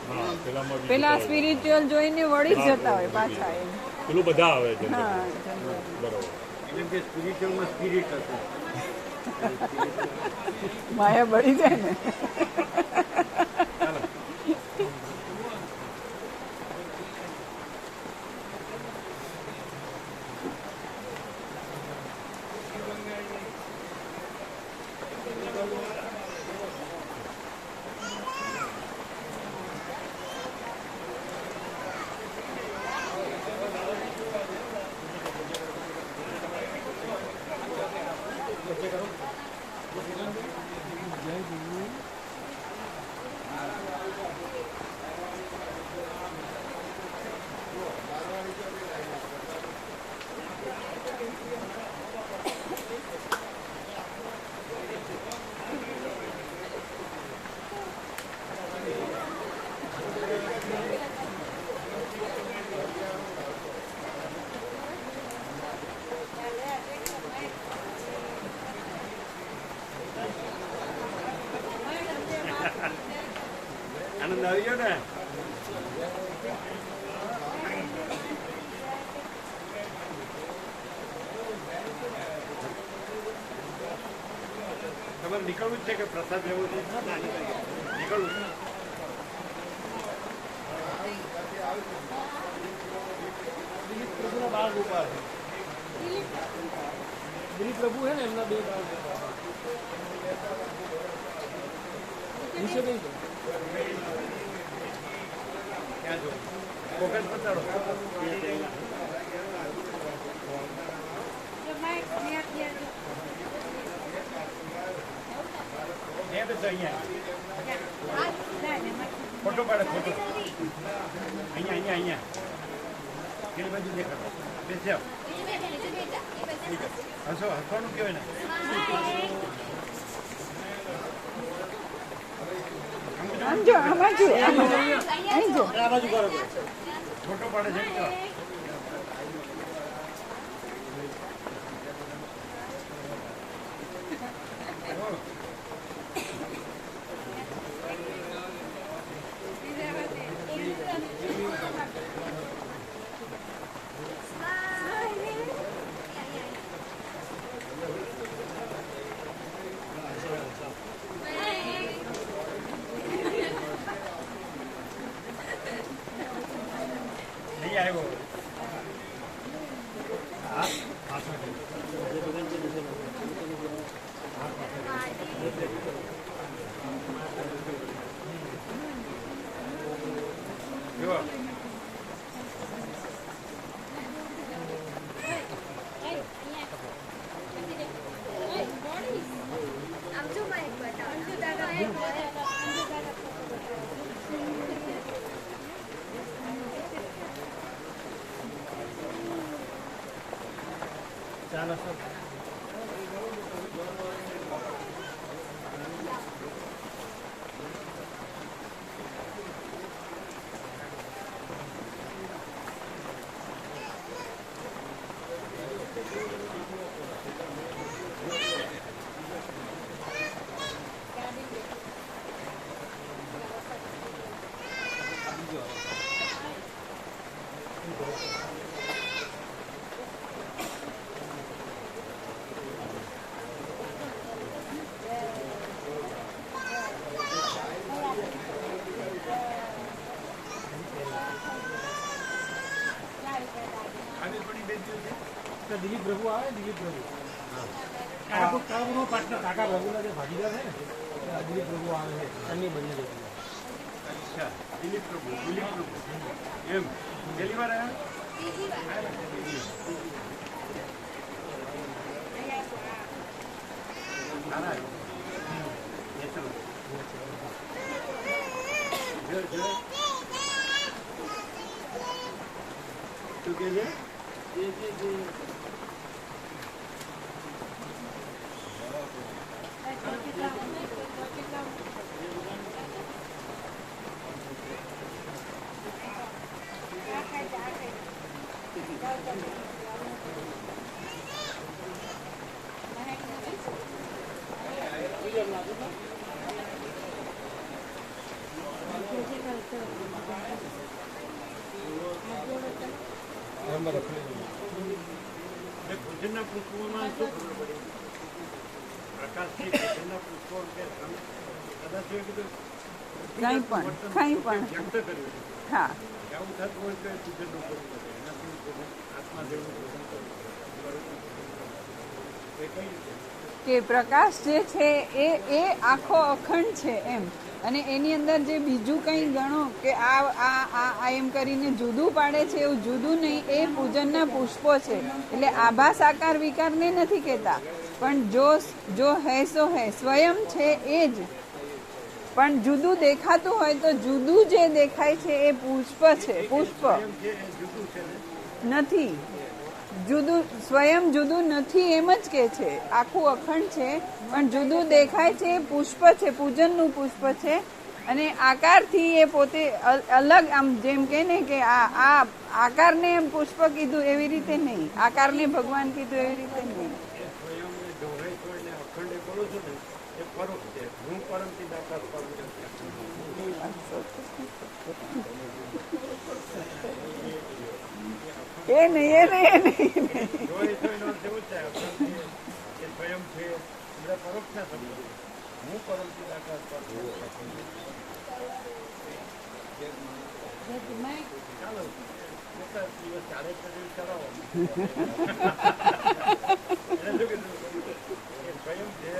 હા પેલામાં બીજું પેલા તો- સ્પિરિચ્યુઅલ જોઈને વળી જ જતા હોય પાછા એમ. પેલું બધા આવે છે. હા general. બરોબર. એટલે કે સ્પિરિચ્યુઅલમાં સ્પિરિટ હશે માયા બળી જાય ને. આવી ગયો ને તમારે નીકળવું જ છે કે પ્રસાદ લેવો છે નીકળવું છે દિલીપ પ્રભુ હે ને એમના બે બાળ નીચે નહીં ક્યાં જો ફોકસ બતાડો ત્યાં બેસો અહીંયા ફોટો પાડે ફોટો અહીંયા અહીંયા પેલી બાજુ દેખાડો બેસી આવો હસો હસવાનું કહેવાય ને આમ જો આમાં જો અહીં જો ફોટો પાડે છે મિત્રો. નહીં આવ્યો જુઓ ચાલો સર દિલીપ પ્રભુ આવે દિલીપ પ્રભુ કાકાનો પાર્ટનર કાકા પ્રભુના જે ભાગીદાર છે ને દિલીપ પ્રભુ આવે છે એમની બંને જતી અચ્છા દિલીપ પ્રભુ એમ પહેલી વાર આવ્યા સારા નેચરલ શું કે છે ભોજનના પુષ્પોમાં શું ખબર પડી પ્રકાશથી ભોજનના પુષ્પો કદાચ કીધું કંઈ પણ વ્યક્ત કર્યું હા આવું થતું હોય તો પૂજનનું કરવું પડે એનાથી આત્મા જેવું પૂજન કરવું એ કઈ રીતે કે પ્રકાશ જે છે એ આખો અખંડ છે એમ અને એની અંદર જે બીજું કંઈ ગણો કે આ એમ કરીને જુદું પાડે છે એવું જુદું નહીં એ પૂજનના પુષ્પો છે એટલે આભાસ આકાર વિકારને નથી કહેતા પણ જો હે સો હે સ્વયં છે એ જ પણ જુદું દેખાતું હોય તો જુદું જે દેખાય છે એ પુષ્પ છે પુષ્પ નથી જુદું સ્વયં જુદું નથી એમ જ કે છે આખું અખંડ છે પણ જુદું દેખાય છે એ પુષ્પ છે પૂજનનું પુષ્પ છે અને આકારથી એ પોતે અલગ આમ જેમ કે ને કે આ આકારને એમ પુષ્પ કીધું એવી રીતે નહીં આકારને ભગવાન કીધું એવી રીતે નહીં એ નહીં જોઈ જોઈને અર્થ એવું જ થાય અક્ષર છે એ સ્વયં છે બધા પરોક્ષના શબ્દો હું પરોક્ષી આકાશ પર છું. ચાલો કેટલા દિવસ ચાલે છે દિવસ ચલાવો એને શું કીધું એ સ્વયં છે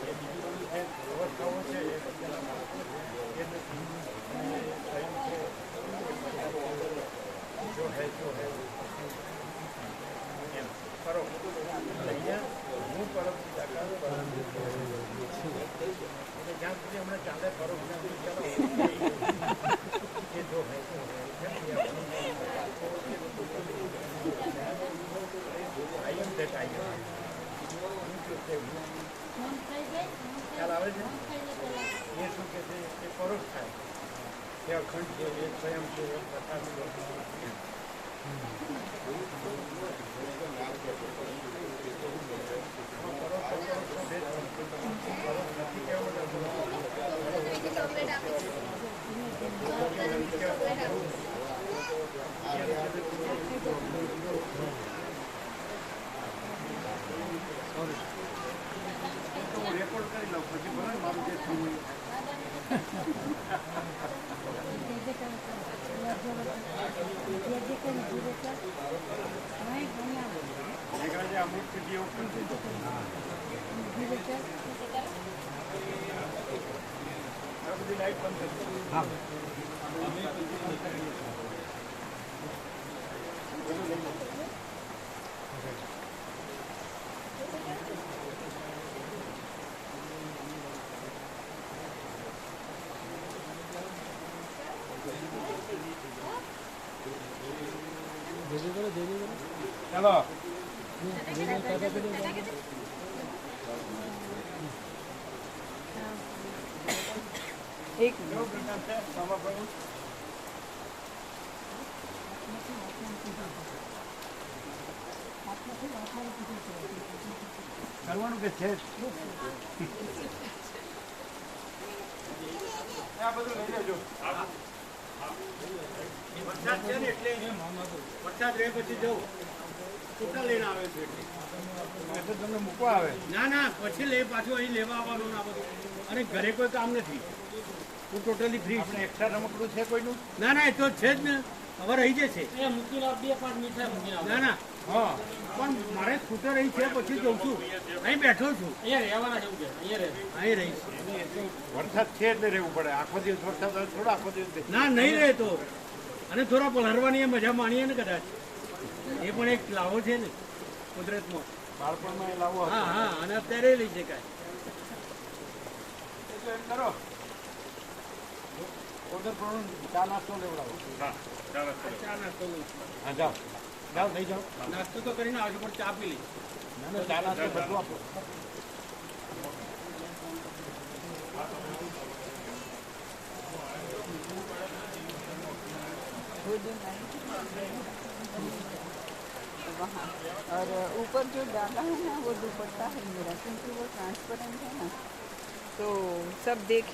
એ બીજું બધું છે વ્યવસ્થાઓ છે એ બધાના માણસો છે એ નથી અને એ સ્વયં છે જો હે એમ કરો અહીંયા હું પરોક્ષી આકાશ પર એટલે જ્યાં સુધી હમણાં ચાલે પરોક્ષ ત્યાં સુધી ચલાવો એ જો હે I am that I am. ખ્યાલ આવે છે એ શું કે છે એ પરોક્ષ થાય એ અખંડ છે એ સ્વયં છે એ પ્રકારની વસ્તુ છે. રેકોર્ડ કરી લઉં પછી ભલે મારું જે થયું મેઘરાજે અમૃત સિદ્ધિ એવું પણ થઈ આ બધી લાઈટ બંધ કરી હા ચાલો એક કેવો પ્રકાર છે બાબા પ્રભુ કરવાનું કે છે આ બધું લઈ લેજો વરસાદ છે ને એટલે વરસાદ રહે પછી જવું છૂટા લઈને આવે છે એટલે તમને મૂકવા આવે ના પછી લે પાછું અહીં લેવા આવવાનું ના બધું અને ઘરે કોઈ કામ નથી હું ટોટલી ફ્રી આપણે એક્સ્ટ્રા રમકડું છે કોઈનું ના એ તો છે જ ને હવે રહી જશે ના હા પણ મારે સ્કૂટર અહીં છે પછી જઉં છું અહીં બેઠો છું અહીં રહીશ વરસાદ છે એટલે રહેવું પડે આખો દિવસ વરસાદ થોડો આખો દિવસ ના નહીં રહે તો અને થોડા પલરવાની મજા માણીએ ને કદાચ એ પણ એક લાવો છે ને કુદરતમાં બાળપણમાં લાવો હા અને અત્યારે લઈ શકાય એટલે એમ કરો ઓર્ડર પ્રમાણે ચા નાસ્તો લેવડાવો ચા નાસ્તો હા જાઓ લઈ જાઓ નાસ્તો તો કરીને આવજો પણ ચા પી લઈ ના ચા નાસ્તો બધું આપો वहाँ और ऊपर जो डाला है ना वो दुपट्टा है मेरा क्योंकि वो ट्रांसपेरेंट है ना तो सब देख